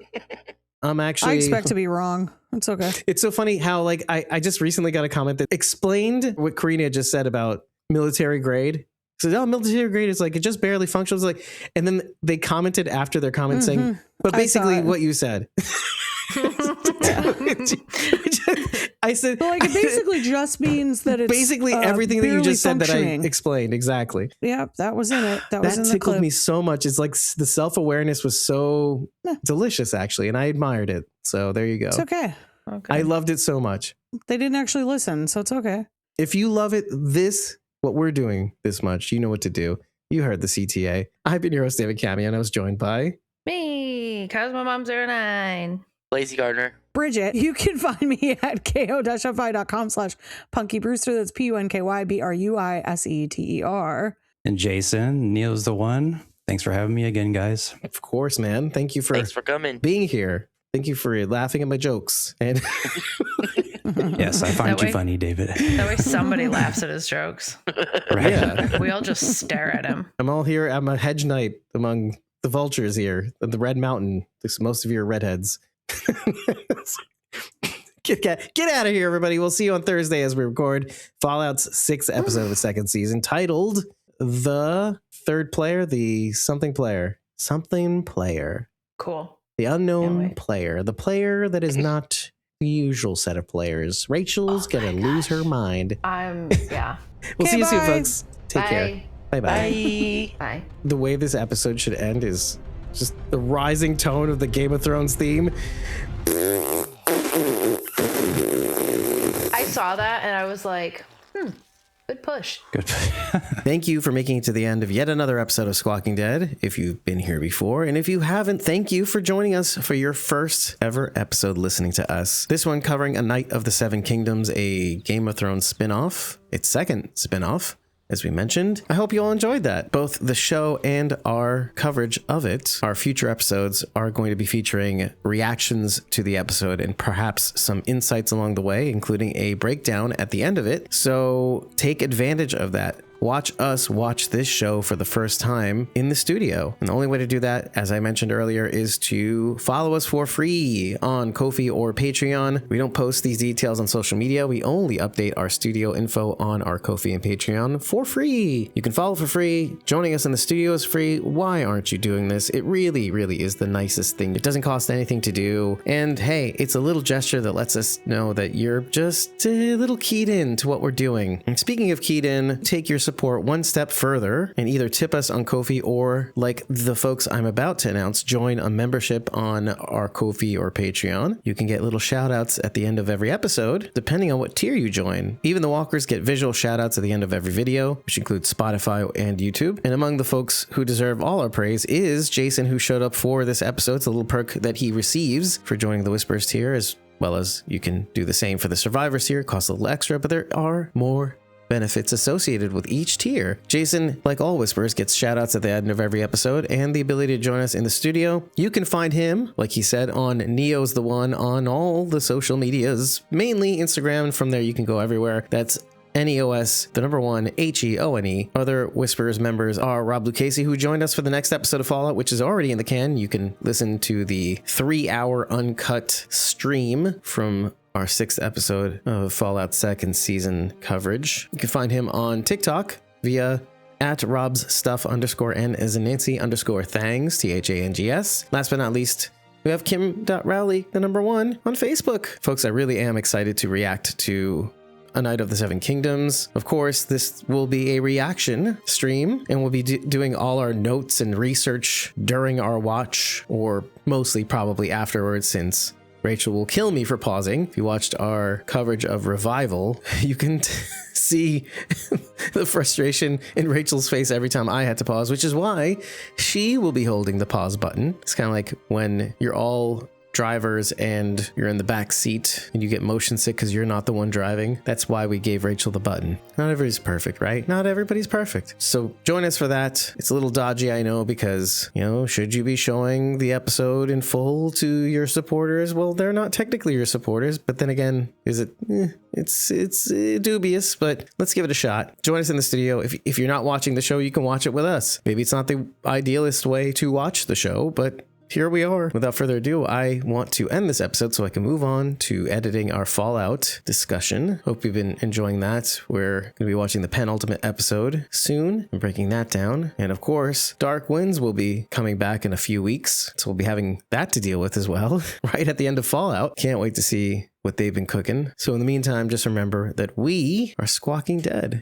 fine. Actually, I expect to be wrong. It's okay. It's so funny how like I just recently got a comment that explained what Karina just said about military grade. So military grade is like it just barely functions. Like, and then they commented after their comment saying, but basically what you said. I said, like, it basically just means that it's basically everything that you just said that I explained. Exactly. Yeah, that was in it. That was in the tickled clip. me so much. It's like the self-awareness was so delicious, actually, and I admired it. So there you go. It's okay. I loved it so much. They didn't actually listen, so it's okay. If you love it, what we're doing this much, you know what to do. You heard the CTA. I've been your host, David Cameo, and I was joined by me, Cosmo Mom 09. Lazy Gardener. Bridget. You can find me at ko-fi.com/punkybrewster. That's PUNKYBRUISETER. And Jason, Neo's the one. Thanks for having me again, guys. Of course, man. Thanks for coming. Being here. Thank you for laughing at my jokes. And yes, I find you funny, David. That way somebody laughs at his jokes. Right. Yeah. We all just stare at him. I'm all here. I'm a hedge knight among the vultures here at the Red Mountain. Most of you are redheads. Get out of here, everybody. We'll see you on Thursday as we record Fallout's 6th episode of the 2nd season, titled The Third Player, the Something Player. Cool. The unknown player. The player that is not the usual set of players. Rachel's gonna lose her mind. Yeah. We'll see you soon, folks. Take Bye. care. Bye-bye. Bye. The way this episode should end is just the rising tone of the Game of Thrones theme. I saw that and I was like, good push. Good. Thank you for making it to the end of yet another episode of Squawking Dead. If you've been here before, and if you haven't, thank you for joining us for your first ever episode listening to us. This one covering A Knight of the Seven Kingdoms, a Game of Thrones spin-off, its second spin-off. As we mentioned, I hope you all enjoyed that. Both the show and our coverage of it. Our future episodes are going to be featuring reactions to the episode and perhaps some insights along the way, including a breakdown at the end of it. So take advantage of that. Watch us watch this show for the first time in the studio. And the only way to do that, as I mentioned earlier, is to follow us for free on Ko-fi or Patreon. We don't post these details on social media. We only update our studio info on our Ko-fi and Patreon for free. You can follow for free. Joining us in the studio is free. Why aren't you doing this? It really, really is the nicest thing. It doesn't cost anything to do. And hey, it's a little gesture that lets us know that you're just a little keyed in to what we're doing. And speaking of keyed in, take your support one step further and either tip us on Ko-fi or, like the folks I'm about to announce, join a membership on our Ko-fi or Patreon. You can get little shout outs at the end of every episode, depending on what tier you join. Even the walkers get visual shout outs at the end of every video, which includes Spotify and YouTube. And among the folks who deserve all our praise is Jason, who showed up for this episode. It's a little perk that he receives for joining the Whispers tier, as well as you can do the same for the Survivors tier. It costs a little extra, but there are more benefits associated with each tier. Jason, like all Whispers, gets shoutouts at the end of every episode and the ability to join us in the studio. You can find him, like he said, on Neo's the One on all the social medias, mainly Instagram. From there, you can go everywhere. That's NEOS, the number 1, HEONE. Other Whispers members are Rob Lucchese, who joined us for the next episode of Fallout, which is already in the can. You can listen to the 3-hour uncut stream from our 6th episode of Fallout 2nd season coverage. You can find him on TikTok via @RobsStuff_N as in Nancy _Thangs, THANGS. Last but not least, we have Kim.Rowley, the number 1, on Facebook. Folks, I really am excited to react to A Knight of the Seven Kingdoms. Of course, this will be a reaction stream, and we'll be doing all our notes and research during our watch, or mostly probably afterwards, since Rachel will kill me for pausing. If you watched our coverage of Revival, you can see the frustration in Rachel's face every time I had to pause, which is why she will be holding the pause button. It's kind of like when you're all drivers and you're in the back seat and you get motion sick because you're not the one driving. That's why we gave Rachel the button. Not everybody's perfect, right? Not everybody's perfect. So join us for that. It's a little dodgy, I know, because, should you be showing the episode in full to your supporters? Well, they're not technically your supporters, but then again, is it? It's dubious, but let's give it a shot. Join us in the studio. If you're not watching the show, you can watch it with us. Maybe it's not the idealist way to watch the show, but here we are. Without further ado, I want to end this episode so I can move on to editing our Fallout discussion. Hope you've been enjoying that. We're going to be watching the penultimate episode soon and breaking that down. And of course, Dark Winds will be coming back in a few weeks. So we'll be having that to deal with as well, right at the end of Fallout. Can't wait to see what they've been cooking. So in the meantime, just remember that we are Squawking Dead.